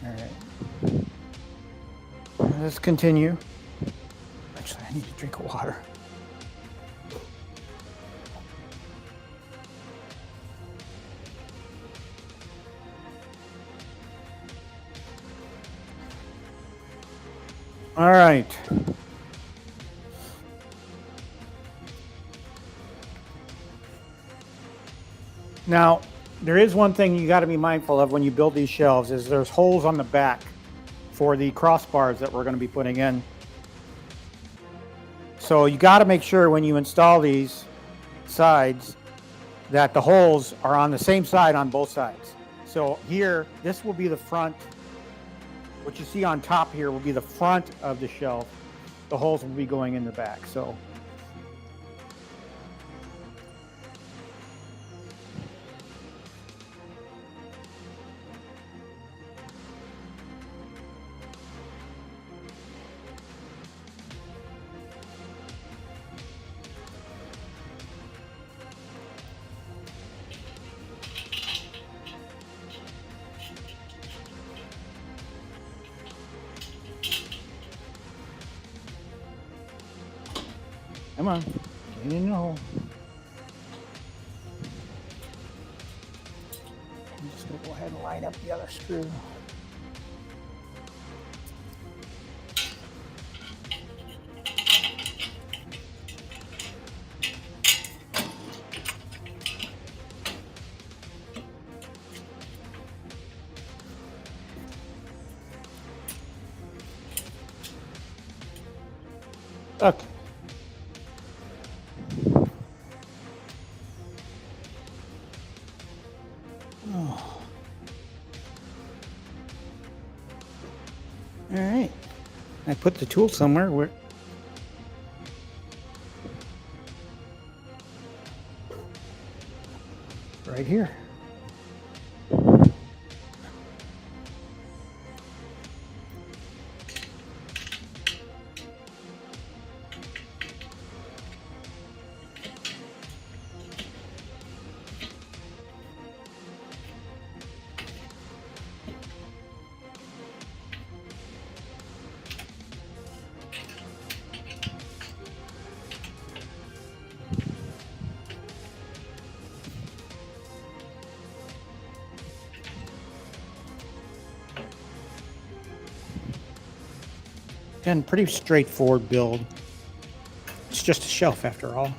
All right. Let's continue. Actually, I need a drink of water. All right. Now, there is one thing you got to be mindful of when you build these shelves is there's holes on the back for the crossbars that we're going to be putting in. So you got to make sure when you install these sides that the holes are on the same side on both sides. So here, this will be the front. What you see on top here will be the front of the shelf. The holes will be going in the back. So come on, get in the hole. I'm just gonna go ahead and line up the other screw. Okay. Oh. All right. I put the tool somewhere where. Right here. Again, pretty straightforward build. It's just a shelf after all.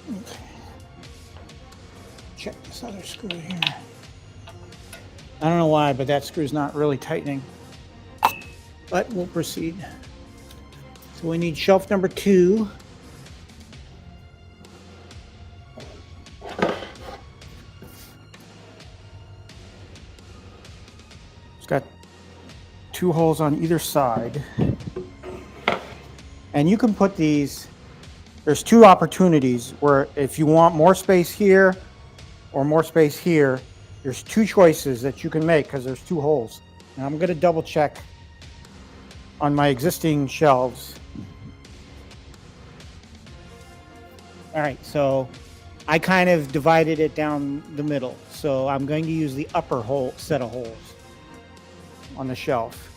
Okay. Check this other screw here. I don't know why, but that screw's not really tightening. But we'll proceed. So we need shelf number 2. It's got 2 holes on either side. And you can put these, there's 2 opportunities where if you want more space here or more space here, there's 2 choices that you can make because there's 2 holes. And I'm going to double check on my existing shelves. All right, so I kind of divided it down the middle. So I'm going to use the upper hole set of holes on the shelf.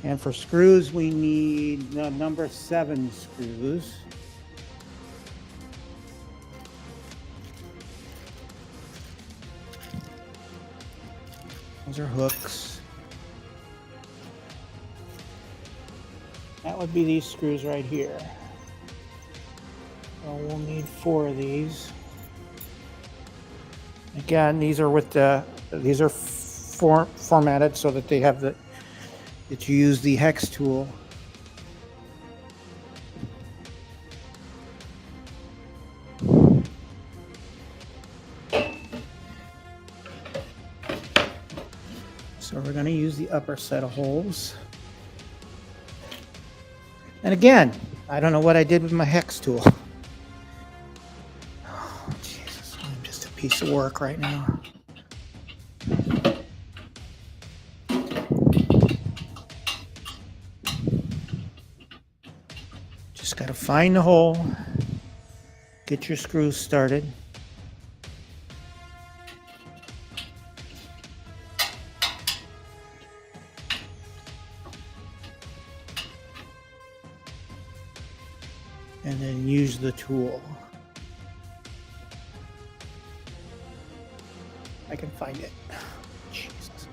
And for screws, we need the number 7 screws. Those are hooks. That would be these screws right here. So we'll need 4 of these. Again, these are formatted so that they have that you use the hex tool. So we're going to use the upper set of holes. And again, I don't know what I did with my hex tool. Oh, Jesus, I'm just a piece of work right now. Just got to find the hole, get your screws started. And then use the tool. I can find it. Jesus.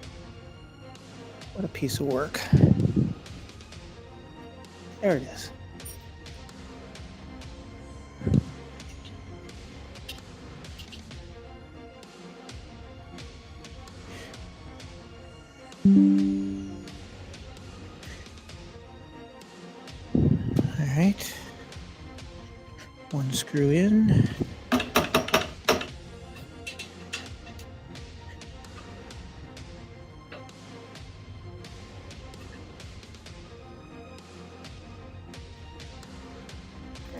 What a piece of work. There it is. All right. One screw in.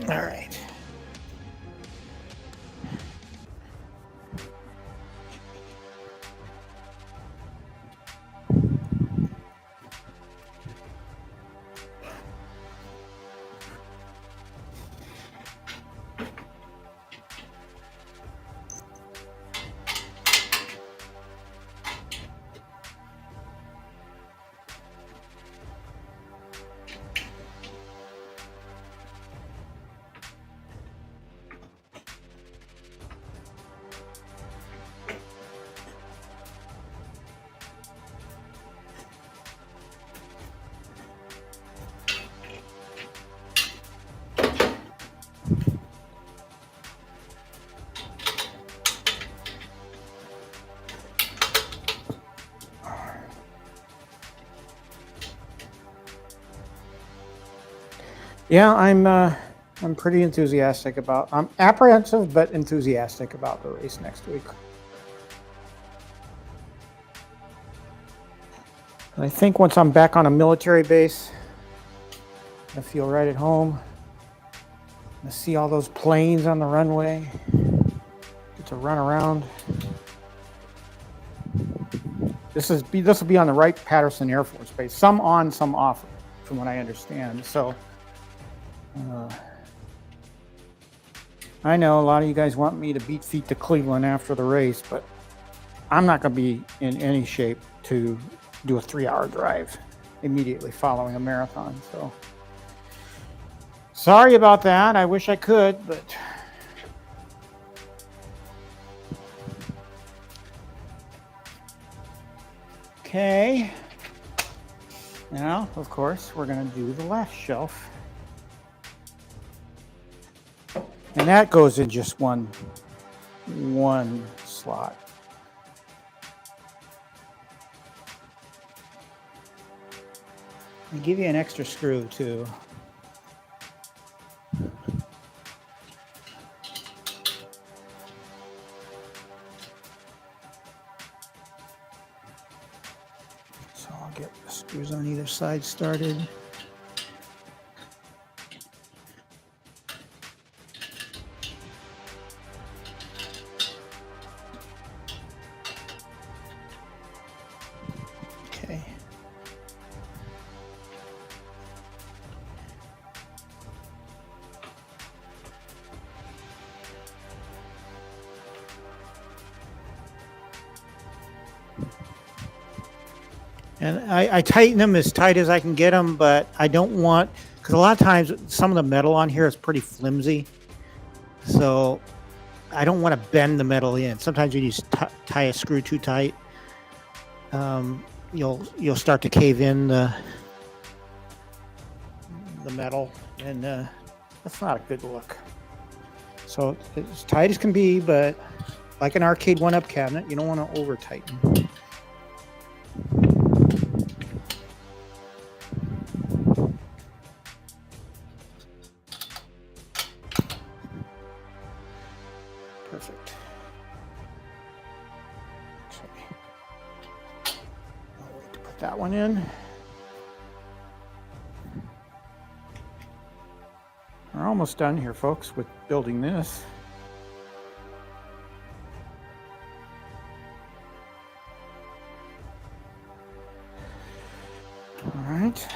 All right. Yeah, I'm pretty enthusiastic about. I'm apprehensive but enthusiastic about the race next week. And I think once I'm back on a military base, I feel right at home. I see all those planes on the runway. Get to run around. This will be on the Wright-Patterson Air Force Base. Some on, some off, from what I understand. So. I know a lot of you guys want me to beat feet to Cleveland after the race, but I'm not going to be in any shape to do a 3-hour drive immediately following a marathon. So sorry about that. I wish I could, but okay. Now, of course, we're going to do the left shelf. And that goes in just one slot. They give you an extra screw too. So I'll get the screws on either side started. Okay. And I tighten them as tight as I can get them, but I don't want, because a lot of times some of the metal on here is pretty flimsy. So I don't want to bend the metal in. Sometimes you just tie a screw too tight. You'll start to cave in the metal, and that's not a good look. So it's tight as can be, but like an arcade one-up cabinet, you don't want to over tighten. Perfect. Actually, I'll wait to put that one in. We're almost done here, folks, with building this. All right.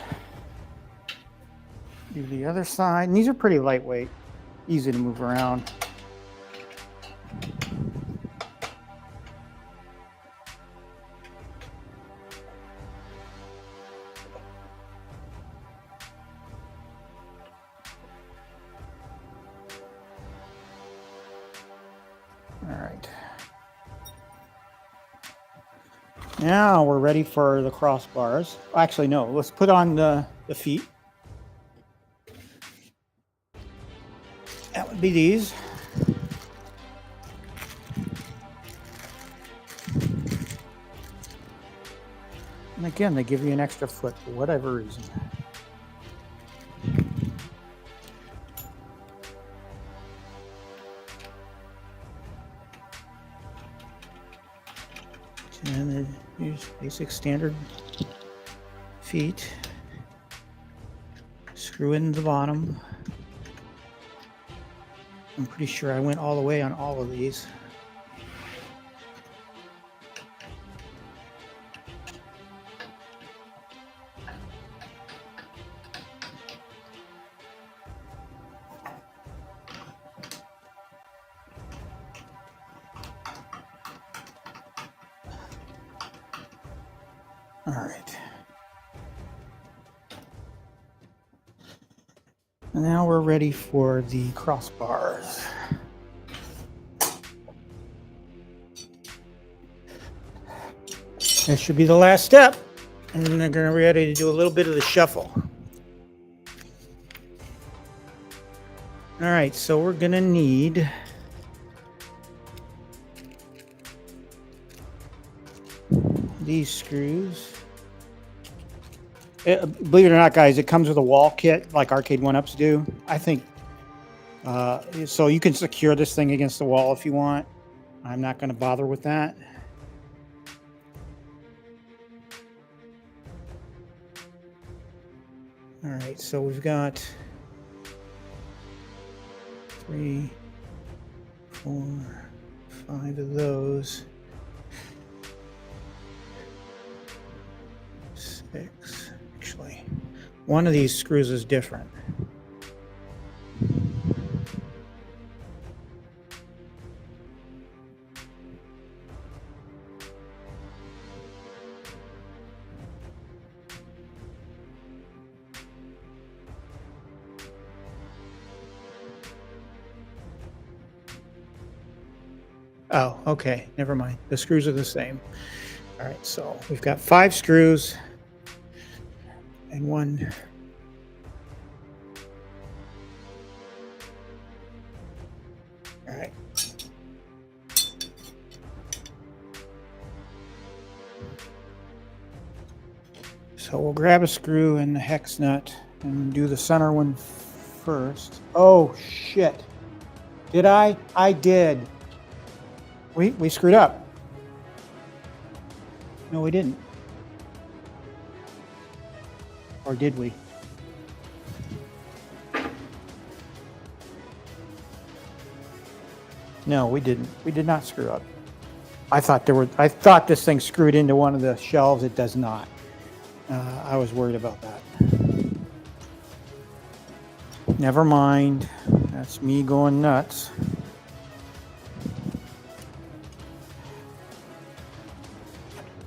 Do the other side. And these are pretty lightweight, easy to move around. All right. Now we're ready for the crossbars. Actually, no, let's put on the feet. That would be these. And again, they give you an extra foot for whatever reason. And here's basic standard feet. Screw in the bottom. I'm pretty sure I went all the way on all of these. All right. And now we're ready for the crossbars. This should be the last step. And then they're going to be ready to do a little bit of the shuffle. All right, so we're going to need these screws. Believe it or not, guys, it comes with a wall kit like arcade one-ups do. I think so you can secure this thing against the wall if you want. I'm not going to bother with that. All right, so we've got 3, 4, 5 of those. 6. Actually, one of these screws is different. Oh, okay. Never mind. The screws are the same. All right, so we've got 5 screws and 1. All right. So we'll grab a screw and the hex nut and do the center one first. Oh, shit. Did I? I did. We screwed up. No, we didn't. Or did we? No, we didn't. We did not screw up. I thought this thing screwed into one of the shelves. It does not. I was worried about that. Never mind. That's me going nuts.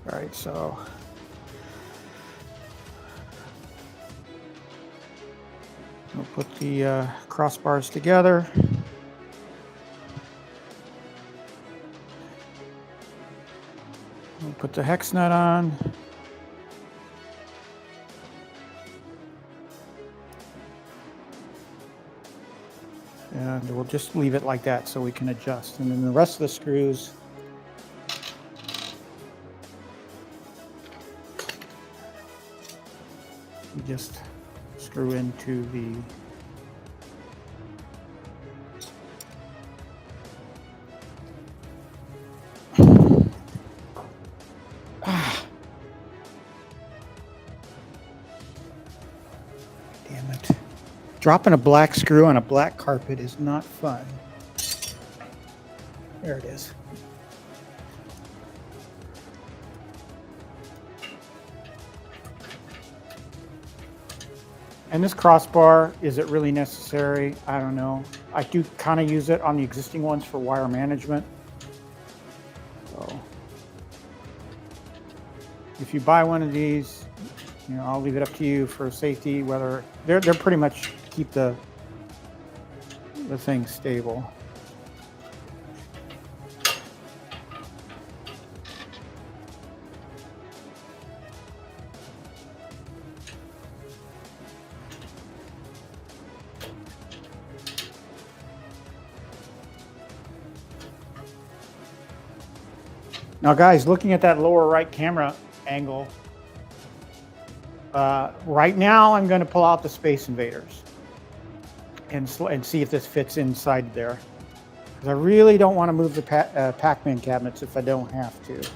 All right, so Put the crossbars together. We'll put the hex nut on. And we'll just leave it like that so we can adjust. And then the rest of the screws, we just screw into the damn it. Dropping a black screw on a black carpet is not fun. There it is. And this crossbar, is it really necessary? I don't know. I do kind of use it on the existing ones for wire management. So if you buy one of these, you know, I'll leave it up to you for safety, whether they're pretty much keep the thing stable. Now guys, looking at that lower right camera angle, right now I'm going to pull out the Space Invaders and see if this fits inside there. Because I really don't want to move the Pac-Man cabinets if I don't have to.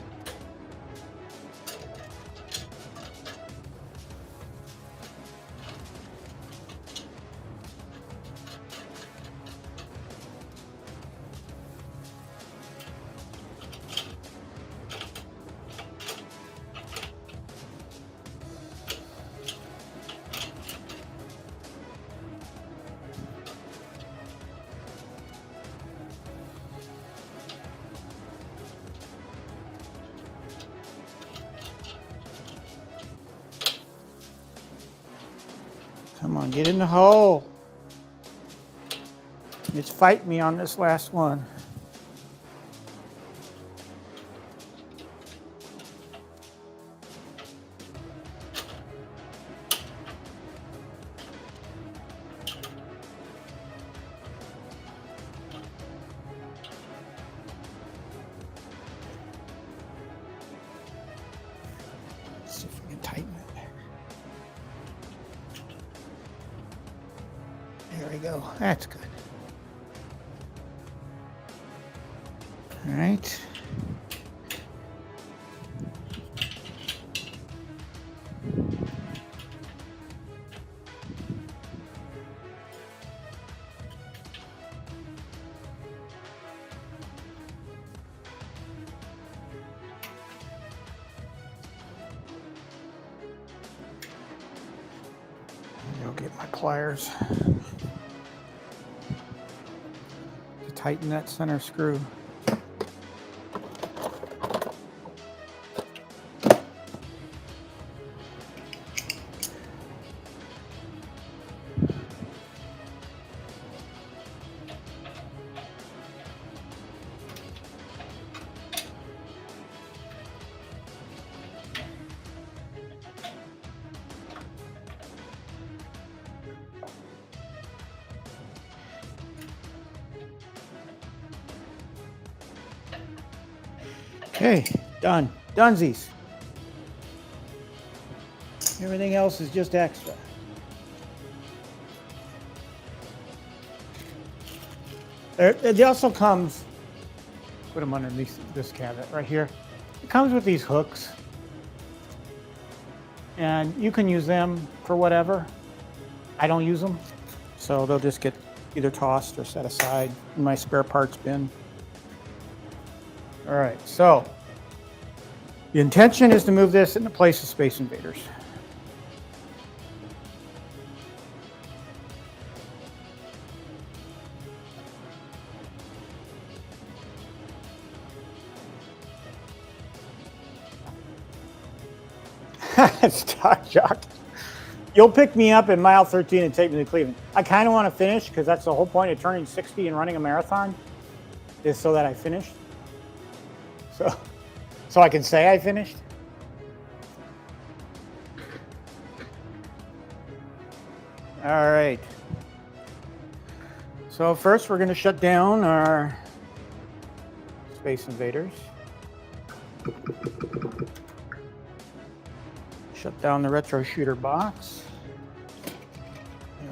Come on, get in the hole. It's fighting me on this last one. Let's see if we can tighten it. There we go. That's good. All right. I'll get my pliers to tighten that center screw. Okay, done. Dunsies. Everything else is just extra. It also comes, put them underneath this cabinet right here. It comes with these hooks. And you can use them for whatever. I don't use them. So they'll just get either tossed or set aside in my spare parts bin. All right, so the intention is to move this into place of Space Invaders. Stock jock. You'll pick me up at mile 13 and take me to Cleveland. I kind of want to finish because that's the whole point of turning 60 and running a marathon, is so that I finished. So I can say I finished. All right. So first we're going to shut down our Space Invaders. Shut down the retro shooter box.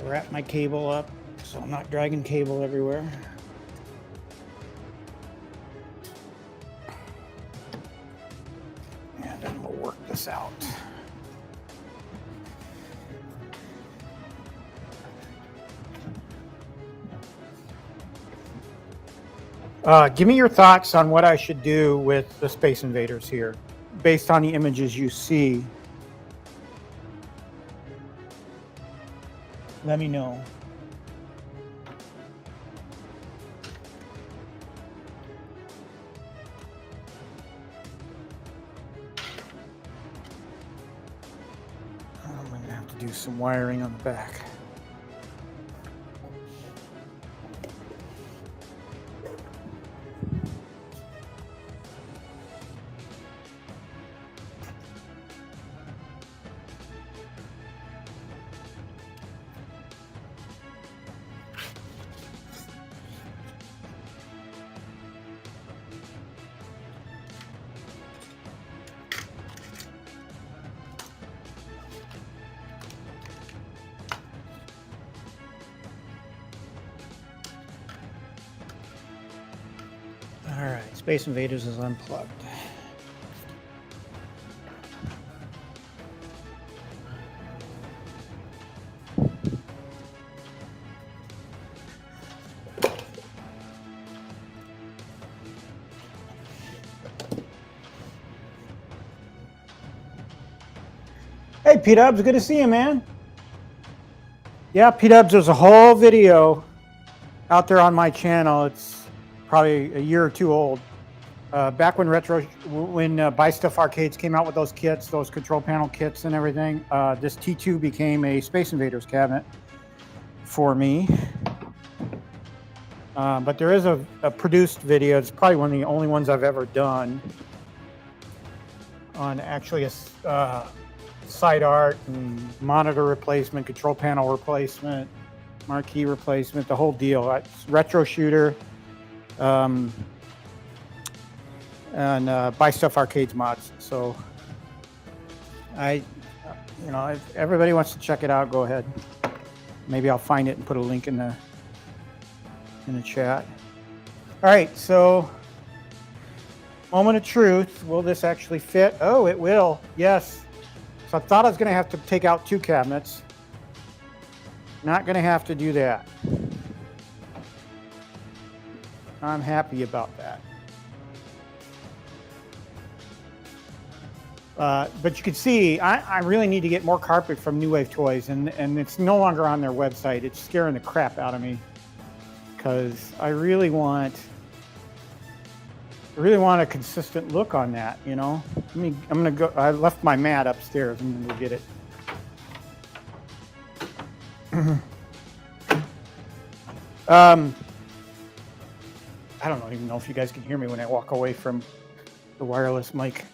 Wrap my cable up so I'm not dragging cable everywhere. And then we'll work this out. Give me your thoughts on what I should do with the Space Invaders here, based on the images you see. Let me know. I'm going to have to do some wiring on the back. All right, Space Invaders is unplugged. Hey, P-Dubs, good to see you, man. Yeah, P-Dubs, there's a whole video out there on my channel. It's probably a year or two old. Back when Buy Stuff Arcades came out with those kits, those control panel kits and everything, this T2 became a Space Invaders cabinet for me. But there is a produced video. It's probably one of the only ones I've ever done on actually a side art and monitor replacement, control panel replacement, marquee replacement, the whole deal. It's retro shooter. And Buy Stuff Arcades mods. So if everybody wants to check it out, go ahead. Maybe I'll find it and put a link in the chat. All right, so moment of truth. Will this actually fit? Oh, it will. Yes. So I thought I was going to have to take out two cabinets. Not going to have to do that. I'm happy about that. But you can see, I really need to get more carpet from New Wave Toys, and it's no longer on their website. It's scaring the crap out of me because I really want a consistent look on that, you know. I'm gonna go. I left my mat upstairs. I'm gonna go get it. I don't even know if you guys can hear me when I walk away from the wireless mic.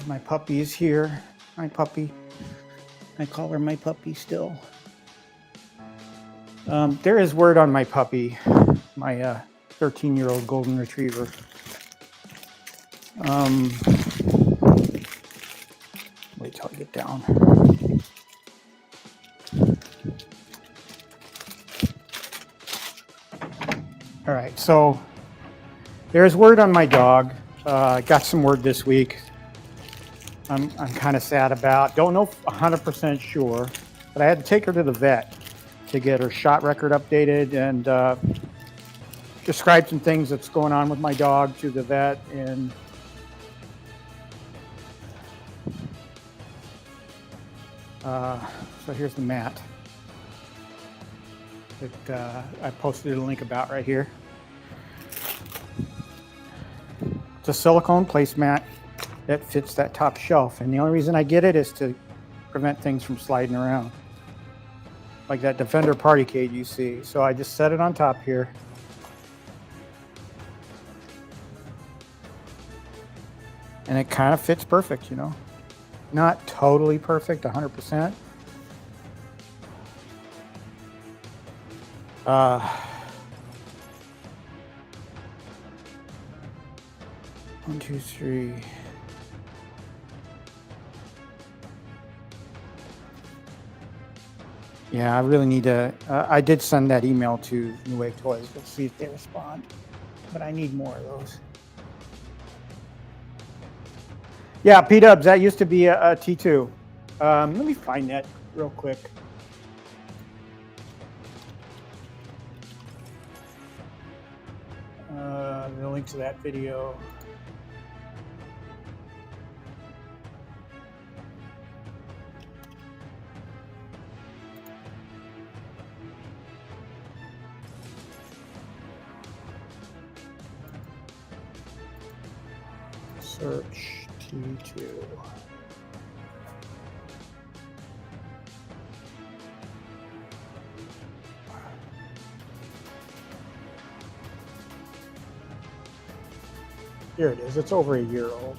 My puppy is here. My puppy. I call her my puppy still. There is word on my puppy, my 13-year-old golden retriever. Wait till I get down. All right, so there's word on my dog. Got some word this week. I'm kind of sad about. Don't know 100% sure, but I had to take her to the vet to get her shot record updated and describe some things that's going on with my dog to the vet. And so here's the mat that I posted a link about right here. It's a silicone placemat that fits that top shelf, and the only reason I get it is to prevent things from sliding around. Like that Defender party cage you see. So I just set it on top here. And it kind of fits perfect, you know. Not totally perfect, 100%. 1, 2, 3. Yeah, I really need to. I did send that email to New Wave Toys. Let's see if they respond. But I need more of those. Yeah, P-dubs, that used to be a T2. Let me find that real quick. The link to that video. Search T2. Here it is. It's over a year old.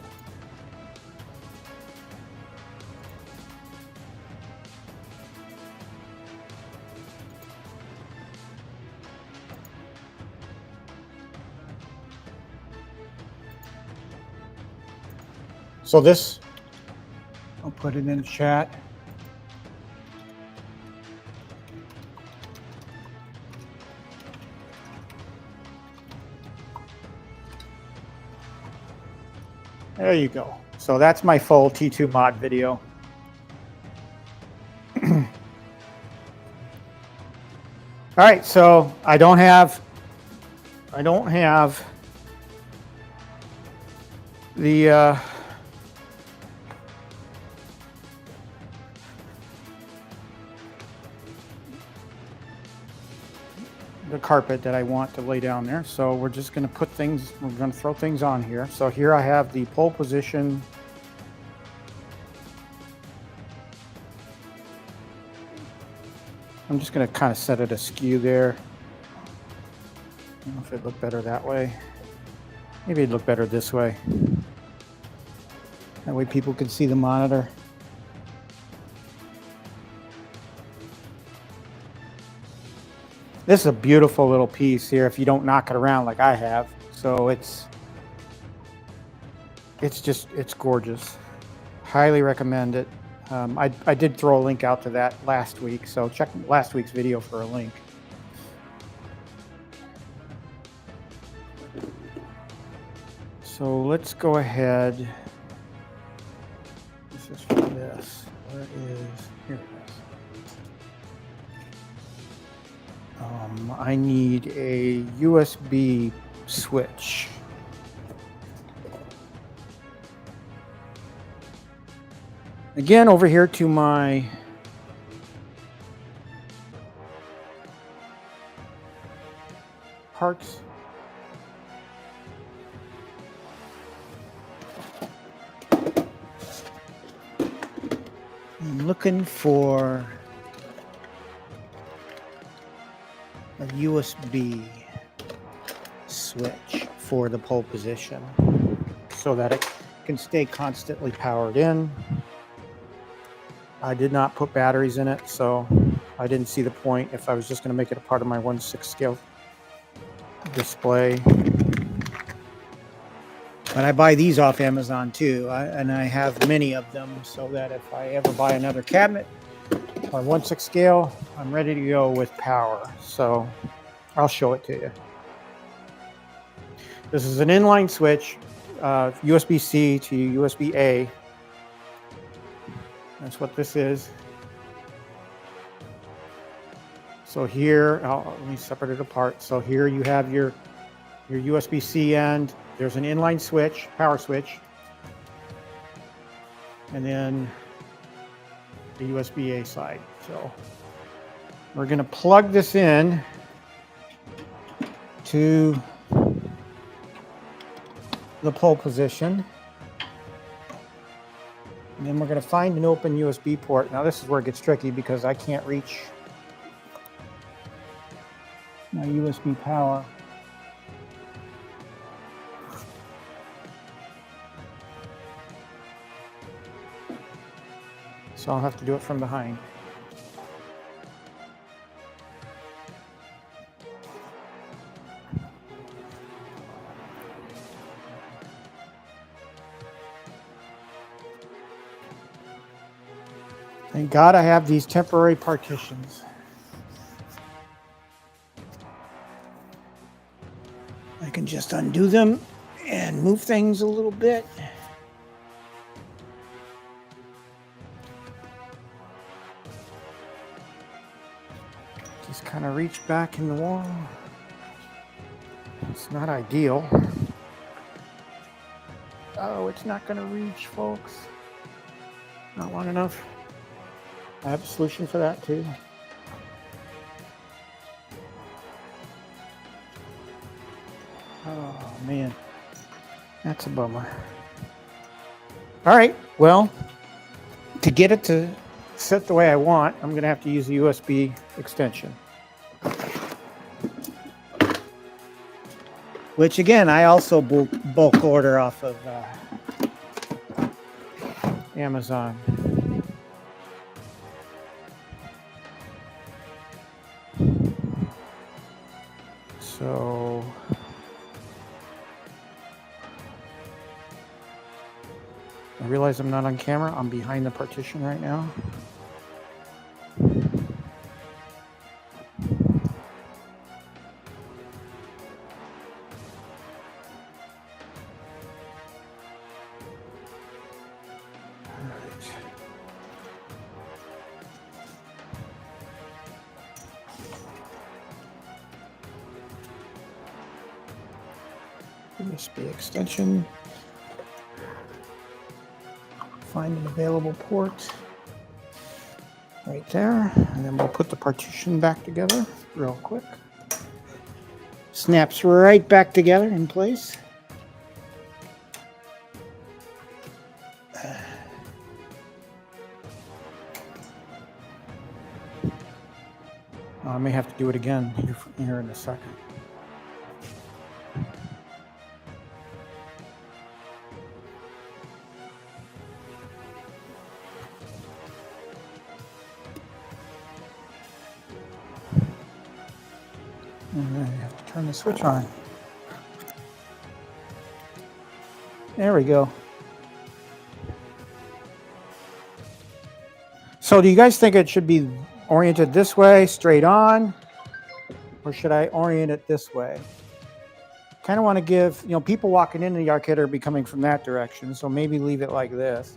So this, I'll put it in the chat. There you go. So that's my full T2 mod video. All right, so I don't have the carpet that I want to lay down there. So we're just going to put things, we're going to throw things on here. So here I have the pole position. I'm just going to kind of set it askew there. I don't know if it'd look better that way. Maybe it'd look better this way. That way people can see the monitor. This is a beautiful little piece here if you don't knock it around like I have. So it's gorgeous. Highly recommend it. I did throw a link out to that last week, so check last week's video for a link. So let's go ahead. This is for this. Where is, here it is. I need a USB switch. Again, over here to my parts. I'm looking for a USB switch for the pole position so that it can stay constantly powered in. I did not put batteries in it, so I didn't see the point if I was just going to make it a part of my 1/6 scale display. But I buy these off Amazon too, and I have many of them so that if I ever buy another cabinet or 1/6 scale, I'm ready to go with power. So I'll show it to you. This is an inline switch, USB-C to USB-A. That's what this is. So here, let me separate it apart. So here you have your USB-C end. There's an inline switch, power switch. And then the USB-A side. So we're going to plug this in to the pole position. And then we're going to find an open USB port. Now this is where it gets tricky because I can't reach my USB power. So I'll have to do it from behind. Thank God I have these temporary partitions. I can just undo them and move things a little bit. Just kind of reach back in the wall. It's not ideal. Oh, it's not going to reach, folks. Not long enough. I have a solution for that too. Oh man, that's a bummer. All right, well, to get it to set the way I want, I'm gonna have to use the USB extension. Which again, I also bulk order off of Amazon. So I realize I'm not on camera. I'm behind the partition right now. USB extension. Find an available port right there, and then we'll put the partition back together real quick. Snaps right back together in place. I may have to do it again here in a second. And then you have to turn the switch on. There we go. So do you guys think it should be oriented this way, straight on? Or should I orient it this way? Kind of want to give, people walking into the arcade are be coming from that direction, so maybe leave it like this.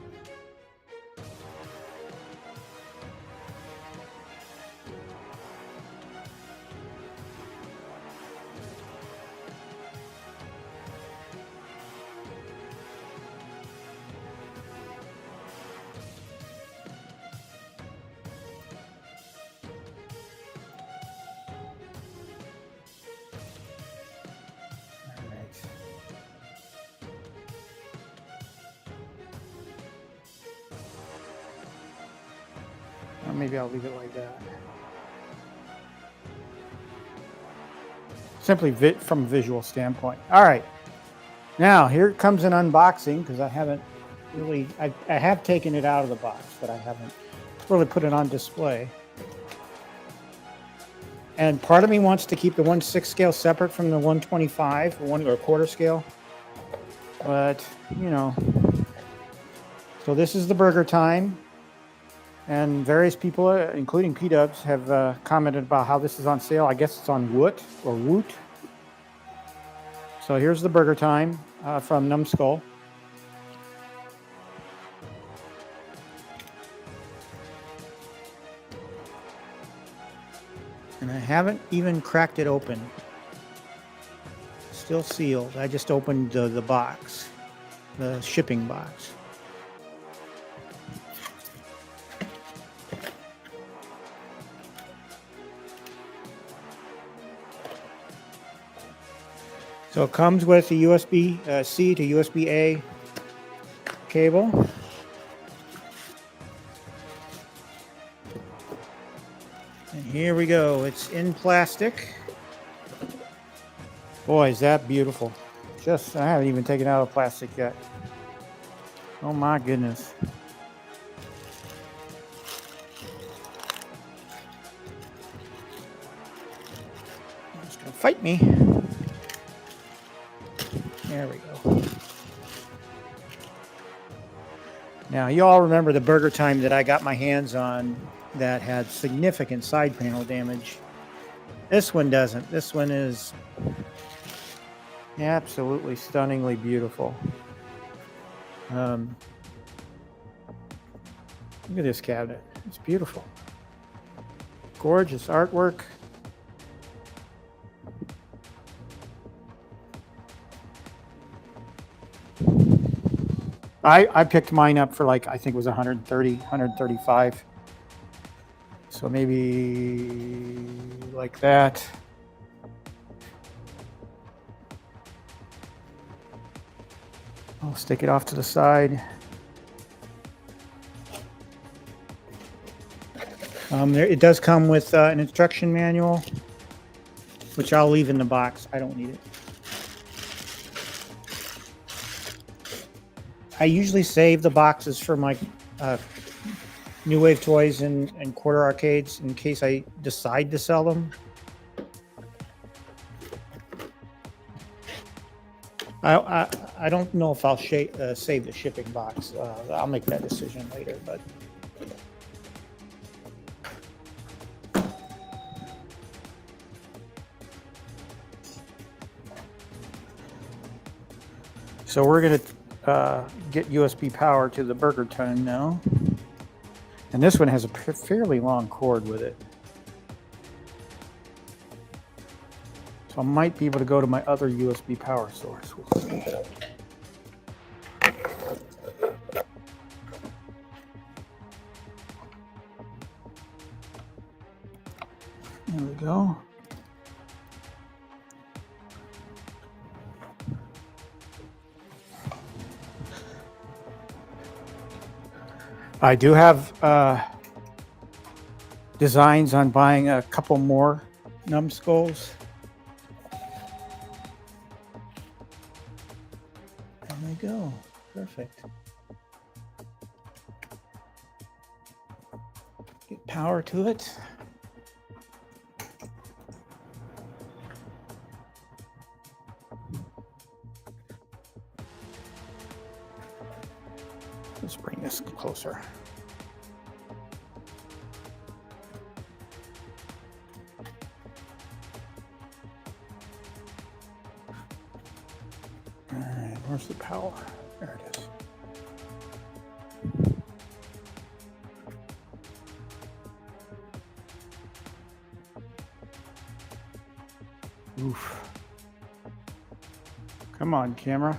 Or maybe I'll leave it like that. Simply from a visual standpoint. All right. Now, here comes an unboxing because I haven't really, I have taken it out of the box, but I haven't really put it on display. And part of me wants to keep the 1/6 scale separate from the 125 or quarter scale. But, so this is the burger time. And various people, including P-Dubs, have commented about how this is on sale. I guess it's on Woot. So here's the burger time from Numbskull. And I haven't even cracked it open. Still sealed. I just opened the box, the shipping box. So it comes with a USB-C to USB-A cable. here we go. It's in plastic. Boy, is that beautiful. I haven't even taken out of plastic yet. Oh my goodness. It's gonna fight me. There we go. Now, you all remember the Burger Time that I got my hands on that had significant side panel damage. This one doesn't. This one is absolutely stunningly beautiful. Look at this cabinet. It's beautiful. Gorgeous artwork. I picked mine up for like, I think it was 130, 135. So maybe like that. I'll stick it off to the side. It does come with an instruction manual, which I'll leave in the box. I don't need it. I usually save the boxes for my New Wave toys and quarter arcades in case I decide to sell them. I don't know if I'll save the shipping box. I'll make that decision later, but. So we're going to get USB power to the Burger Time now. And this one has a fairly long cord with it. So I might be able to go to my other USB power source. We'll see. There we go. I do have designs on buying a couple more numbskulls. There we go. Perfect. Get power to it. Let's bring this closer. All right, where's the power? There it is. Oof. Come on, camera.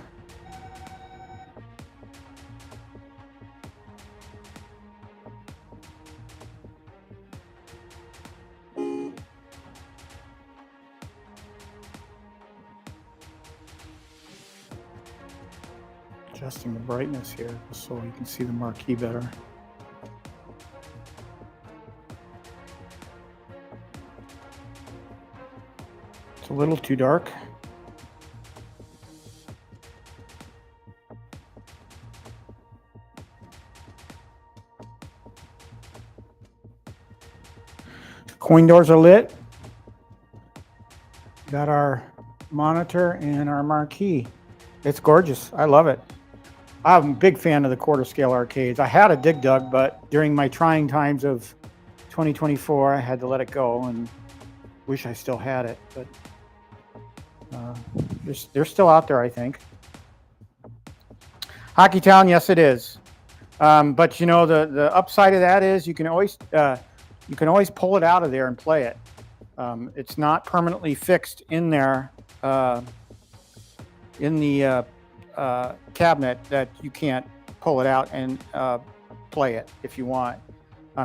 Adjusting the brightness here so you can see the marquee better. It's a little too dark. Coin doors are lit. Got our monitor and our marquee. It's gorgeous. I love it. I'm a big fan of the quarter scale arcades. I had a Dig Dug, but during my trying times of 2024, I had to let it go and wish I still had it. But they're still out there, I think. Hockey Town, yes, it is. But you know, the upside of that is you can always pull it out of there and play it. It's not permanently fixed in there in the cabinet that you can't pull it out and play it if you want.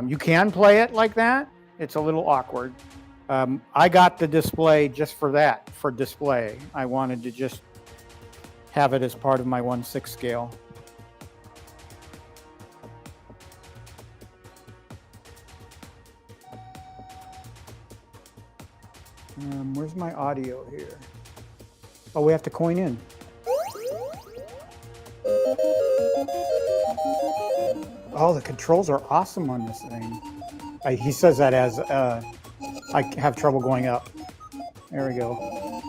You can play it like that. It's a little awkward. I got the display just for that, for display. I wanted to just have it as part of my 1/6 scale. Where's my audio here? Oh, we have to coin in. Oh, the controls are awesome on this thing. He says that as I have trouble going up. There we go.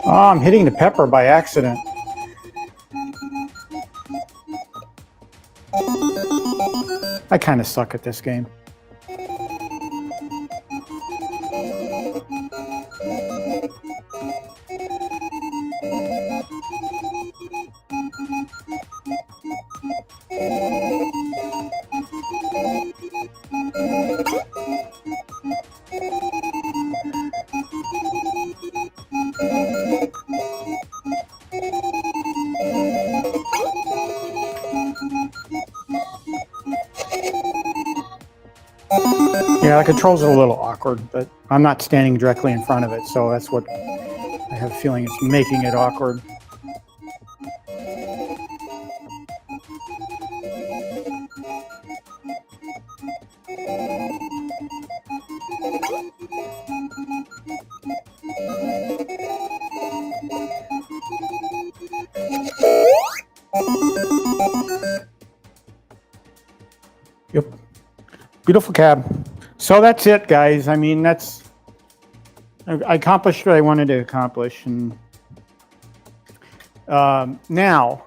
Oh, I'm hitting the pepper by accident. I kind of suck at this game. Yeah, the controls are a little awkward, but I'm not standing directly in front of it, so that's what I have a feeling it's making it awkward. Yep. Beautiful cab. So that's it, guys. I mean, I accomplished what I wanted to accomplish. And now,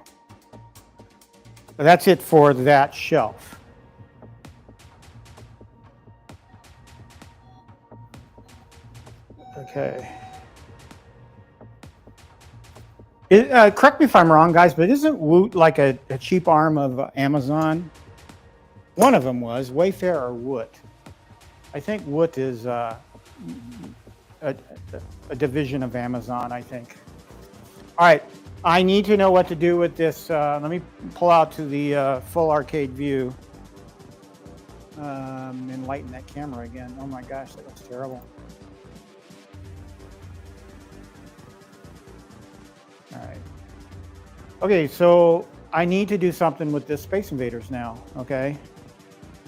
that's it for that shelf. Okay. Correct me if I'm wrong, guys, but isn't Woot like a cheap arm of Amazon? One of them was Wayfair or Woot. I think Woot is a division of Amazon, I think. All right, I need to know what to do with this. Let me pull out to the full arcade view and lighten that camera again. Oh my gosh, that looks terrible. All right. Okay, so I need to do something with this Space Invaders now, okay?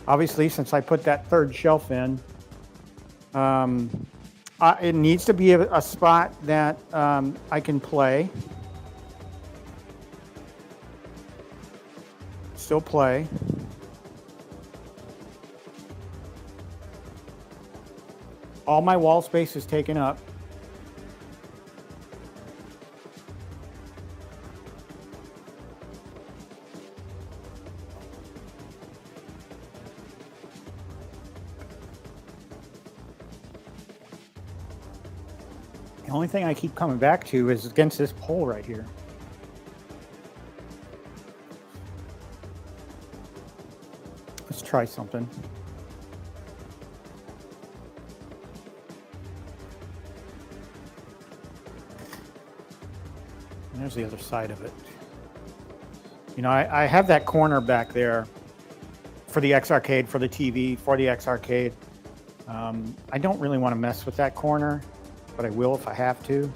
Obviously, since I put that third shelf in, it needs to be a spot that I can play. Still play. All my wall space is taken up. The only thing I keep coming back to is against this pole right here. Let's try something. And there's the other side of it. You know, I have that corner back there for the X Arcade, for the TV, for the X Arcade. I don't really want to mess with that corner, but I will if I have to.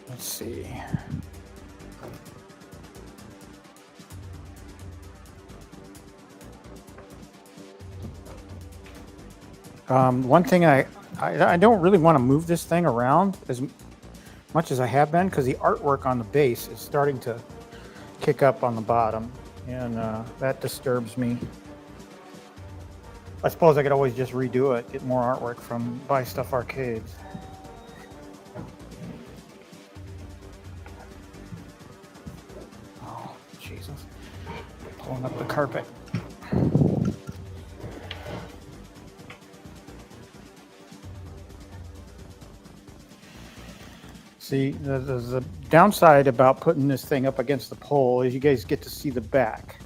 Let's see. One thing I don't really want to move this thing around as much as I have been, because the artwork on the base is starting to kick up on the bottom, and that disturbs me. I suppose I could always just redo it, get more artwork from Buy Stuff Arcades. Oh, Jesus. Pulling up the carpet. See, the downside about putting this thing up against the pole is you guys get to see the back.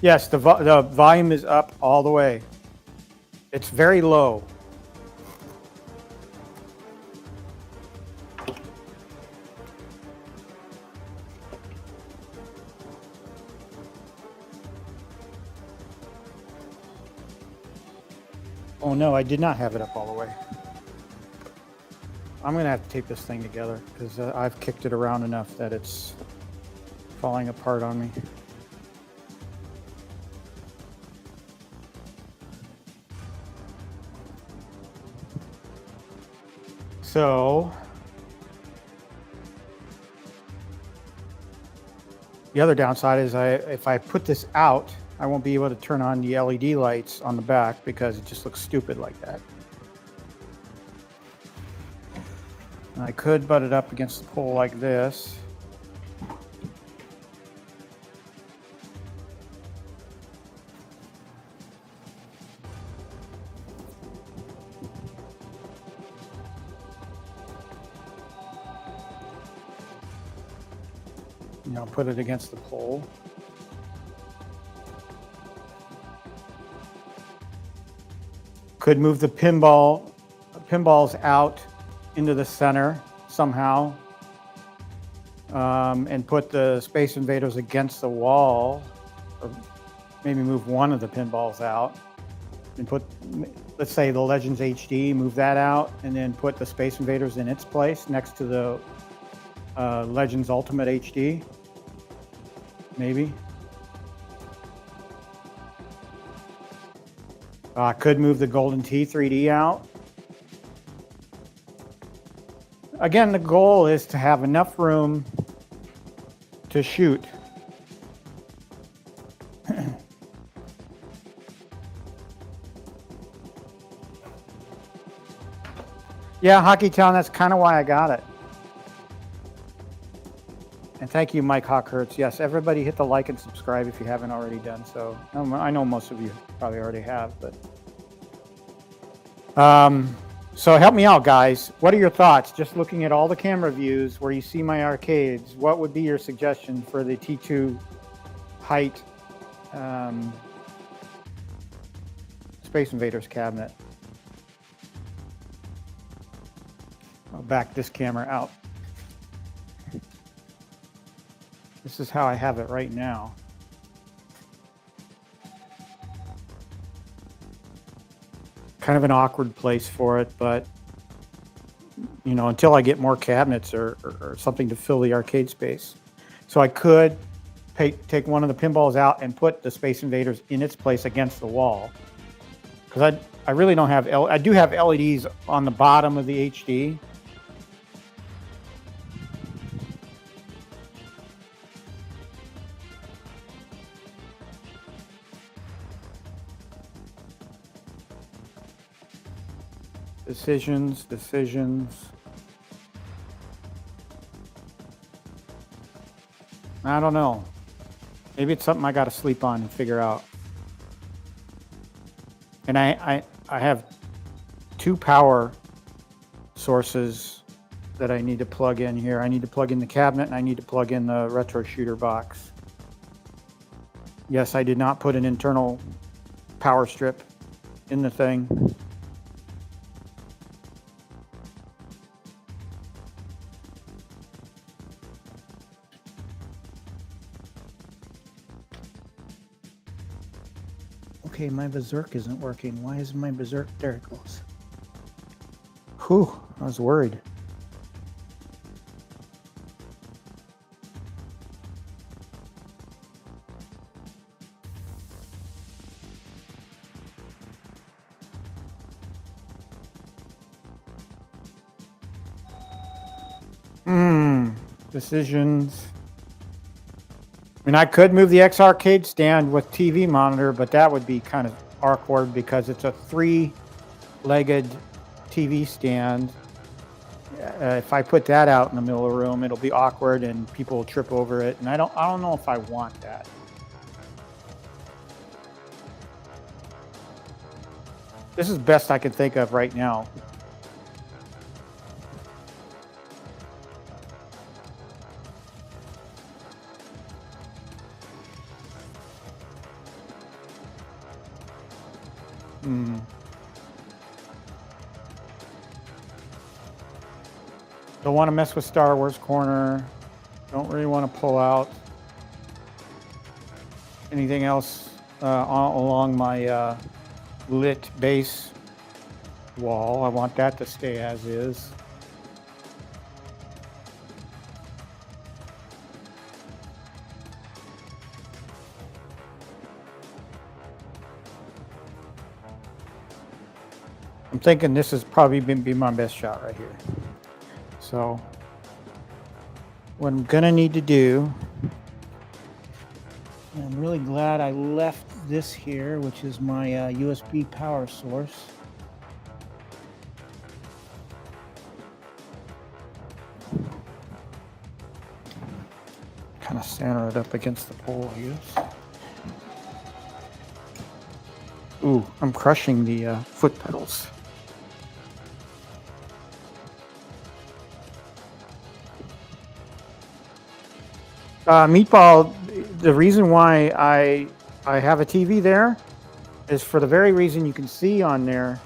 Yes, the volume is up all the way. It's very low. Oh no, I did not have it up all the way. I'm gonna have to tape this thing together because I've kicked it around enough that it's falling apart on me. So the other downside is if I put this out, I won't be able to turn on the LED lights on the back because it just looks stupid like that. I could butt it up against the pole like this. You know, put it against the pole. Could move the pinballs out into the center somehow, and put the Space Invaders against the wall, or maybe move one of the pinballs out and put, let's say, the Legends HD, move that out, and then put the Space Invaders in its place next to the Legends Ultimate HD, maybe. I could move the Golden Tee 3D out. Again, the goal is to have enough room to shoot. Yeah, Hockey Town, that's kind of why I got it. And thank you, Mike Hawkhurst. Yes, everybody hit the like and subscribe if you haven't already done so. I know most of you probably already have, but... So help me out, guys. What are your thoughts? Just looking at all the camera views where you see my arcades, what would be your suggestion for the T2 height Space Invaders cabinet? I'll back this camera out. This is how I have it right now. Kind of an awkward place for it, but you know, until I get more cabinets or something to fill the arcade space. So I could take one of the pinballs out and put the Space Invaders in its place against the wall. Because I really don't have, I do have LEDs on the bottom of the HD. Decisions. I don't know. Maybe it's something I got to sleep on and figure out. And I have two power sources that I need to plug in here. I need to plug in the cabinet and I need to plug in the retro shooter box. Yes, I did not put an internal power strip in the thing. Okay, my Berserk isn't working. Why isn't my Berserk? There it goes. Whew, I was worried. Decisions. I mean, I could move the X Arcade stand with TV monitor, but that would be kind of awkward because it's a three-legged TV stand. If I put that out in the middle of the room, it'll be awkward and people will trip over it, and I don't know if I want that. This is best I can think of right now. Don't want to mess with Star Wars corner. Don't really want to pull out anything else along my lit base wall. I want that to stay as is. I'm thinking this has probably be my best shot right here. So what I'm gonna need to do, and I'm really glad I left this here, which is my USB power source. Kind of center it up against the pole, I guess. Ooh, I'm crushing the foot pedals. Meatball, the reason why I have a TV there is for the very reason you can see on there,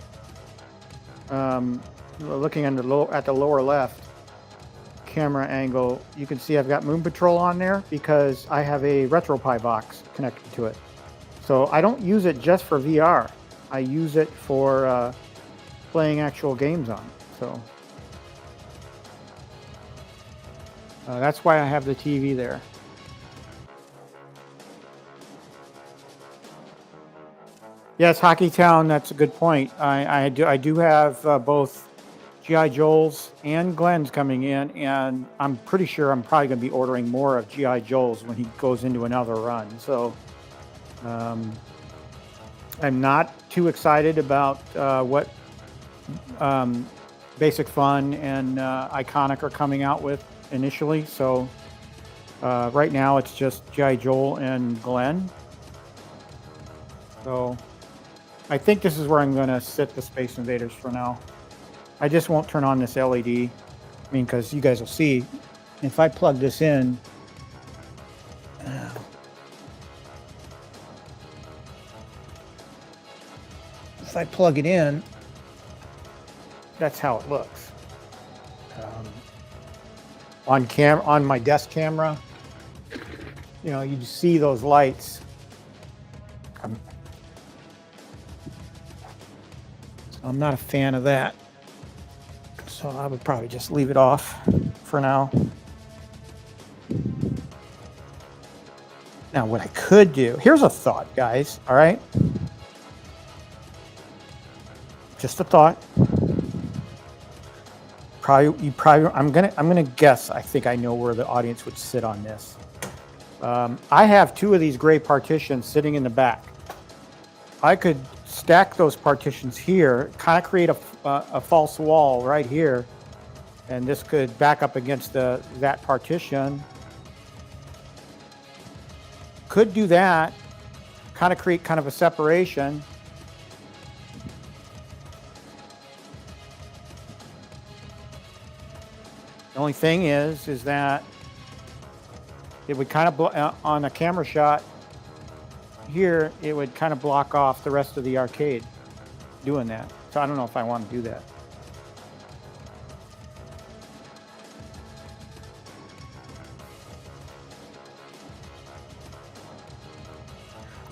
looking at the lower left camera angle, you can see I've got Moon Patrol on there because I have a RetroPie box connected to it. So I don't use it just for VR. I use it for playing actual games on it. So that's why I have the TV there. Yes, Hockey Town. That's a good point. I do have both G.I. Joel's and Glenn's coming in, and I'm pretty sure I'm probably going to be ordering more of G.I. Joel's when he goes into another run. So I'm not too excited about what Basic Fun and Iconic are coming out with initially. So right now it's just G.I. Joel and Glenn. So I think this is where I'm going to sit the Space Invaders for now. I just won't turn on this LED. I mean, because you guys will see if I plug this in. If I plug it in, that's how it looks. On my desk camera, you know, you see those lights. I'm not a fan of that. So I would probably just leave it off for now. Now what I could do, here's a thought, guys, all right? Just a thought. I'm gonna guess, I think I know where the audience would sit on this. I have two of these gray partitions sitting in the back. I could stack those partitions here, kind of create a false wall right here, and this could back up against that partition. Could do that, kind of create kind of a separation. The only thing is that it would kind of on a camera shot here, it would kind of block off the rest of the arcade doing that. So I don't know if I want to do that.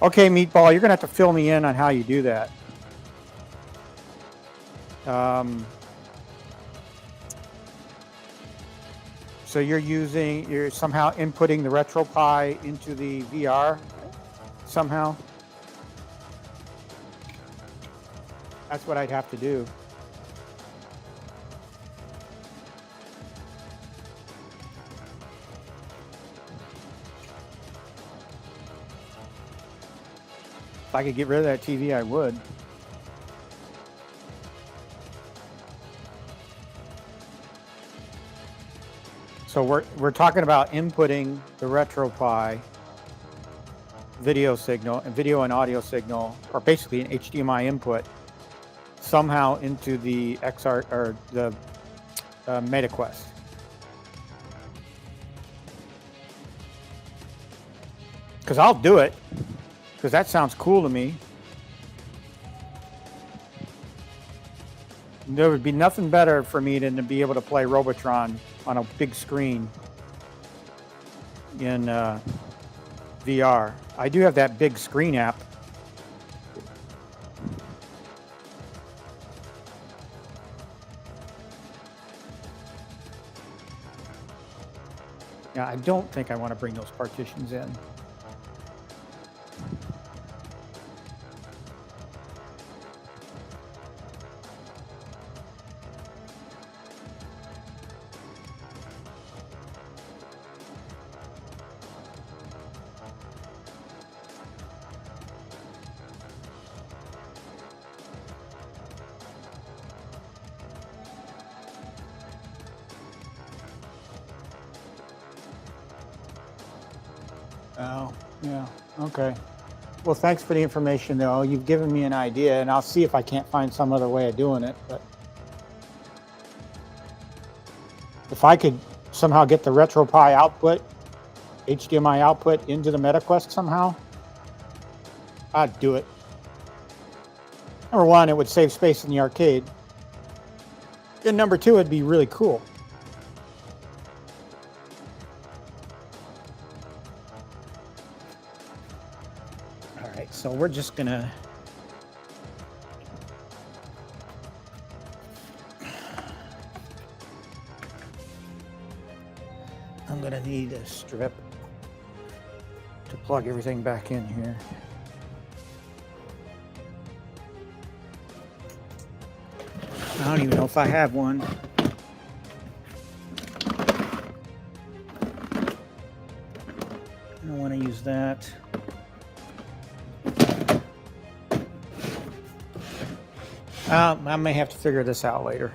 Okay, Meatball, you're going to have to fill me in on how you do that. So you're somehow inputting the RetroPie into the VR somehow. That's what I'd have to do. If I could get rid of that TV, I would. So we're talking about inputting the RetroPie video signal and video and audio signal, or basically an HDMI input, somehow into the XR or the MetaQuest. Because I'll do it, because that sounds cool to me. There would be nothing better for me than to be able to play Robotron on a big screen in VR. I do have that big screen app. Yeah, I don't think I want to bring those partitions in. Oh, yeah. Okay. Well, thanks for the information, though. You've given me an idea, and I'll see if I can't find some other way of doing it. But if I could somehow get the RetroPie output, HDMI output into the MetaQuest somehow, I'd do it. Number one, it would save space in the arcade. And number two, it'd be really cool. All right, so we're just gonna I'm gonna need a strip to plug everything back in here. I don't even know if I have one. I don't want to use that. I may have to figure this out later.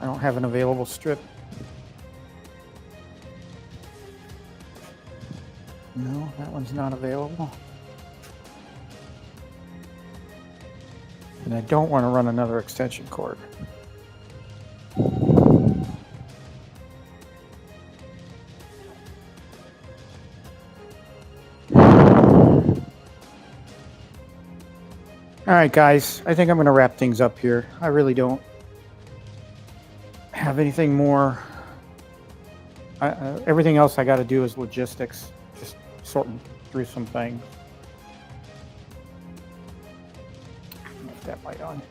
I don't have an available strip. No, that one's not available. And I don't want to run another extension cord. All right, guys, I think I'm going to wrap things up here. I really don't have anything more. Everything else I got to do is logistics, just sorting through some things. Put that light on.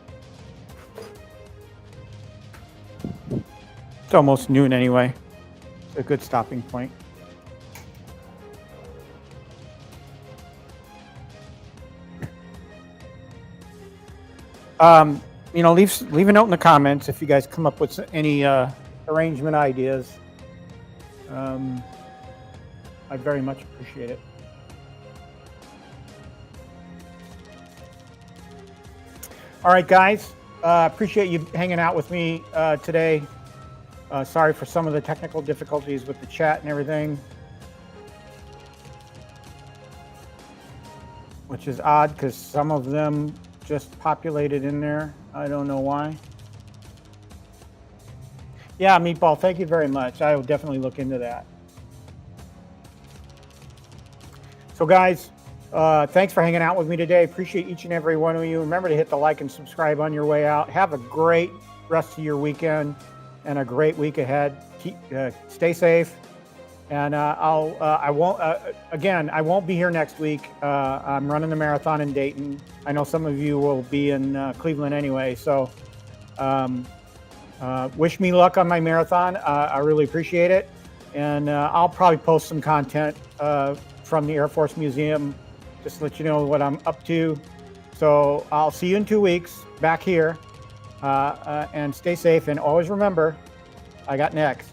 It's almost noon anyway. It's a good stopping point. You know, leave a note in the comments if you guys come up with any arrangement ideas. I'd very much appreciate it. All right, guys. Appreciate you hanging out with me today. Sorry for some of the technical difficulties with the chat and everything, which is odd because some of them just populated in there. I don't know why. Yeah, Meatball, thank you very much. I will definitely look into that. So guys, thanks for hanging out with me today. Appreciate each and every one of you. Remember to hit the like and subscribe on your way out. Have a great rest of your weekend and a great week ahead. Stay safe. And I won't be here next week. I'm running the marathon in Dayton. I know some of you will be in Cleveland anyway. So wish me luck on my marathon. I really appreciate it. And I'll probably post some content from the Air Force Museum, just to let you know what I'm up to. So I'll see you in 2 weeks back here. And stay safe. And always remember, I got next.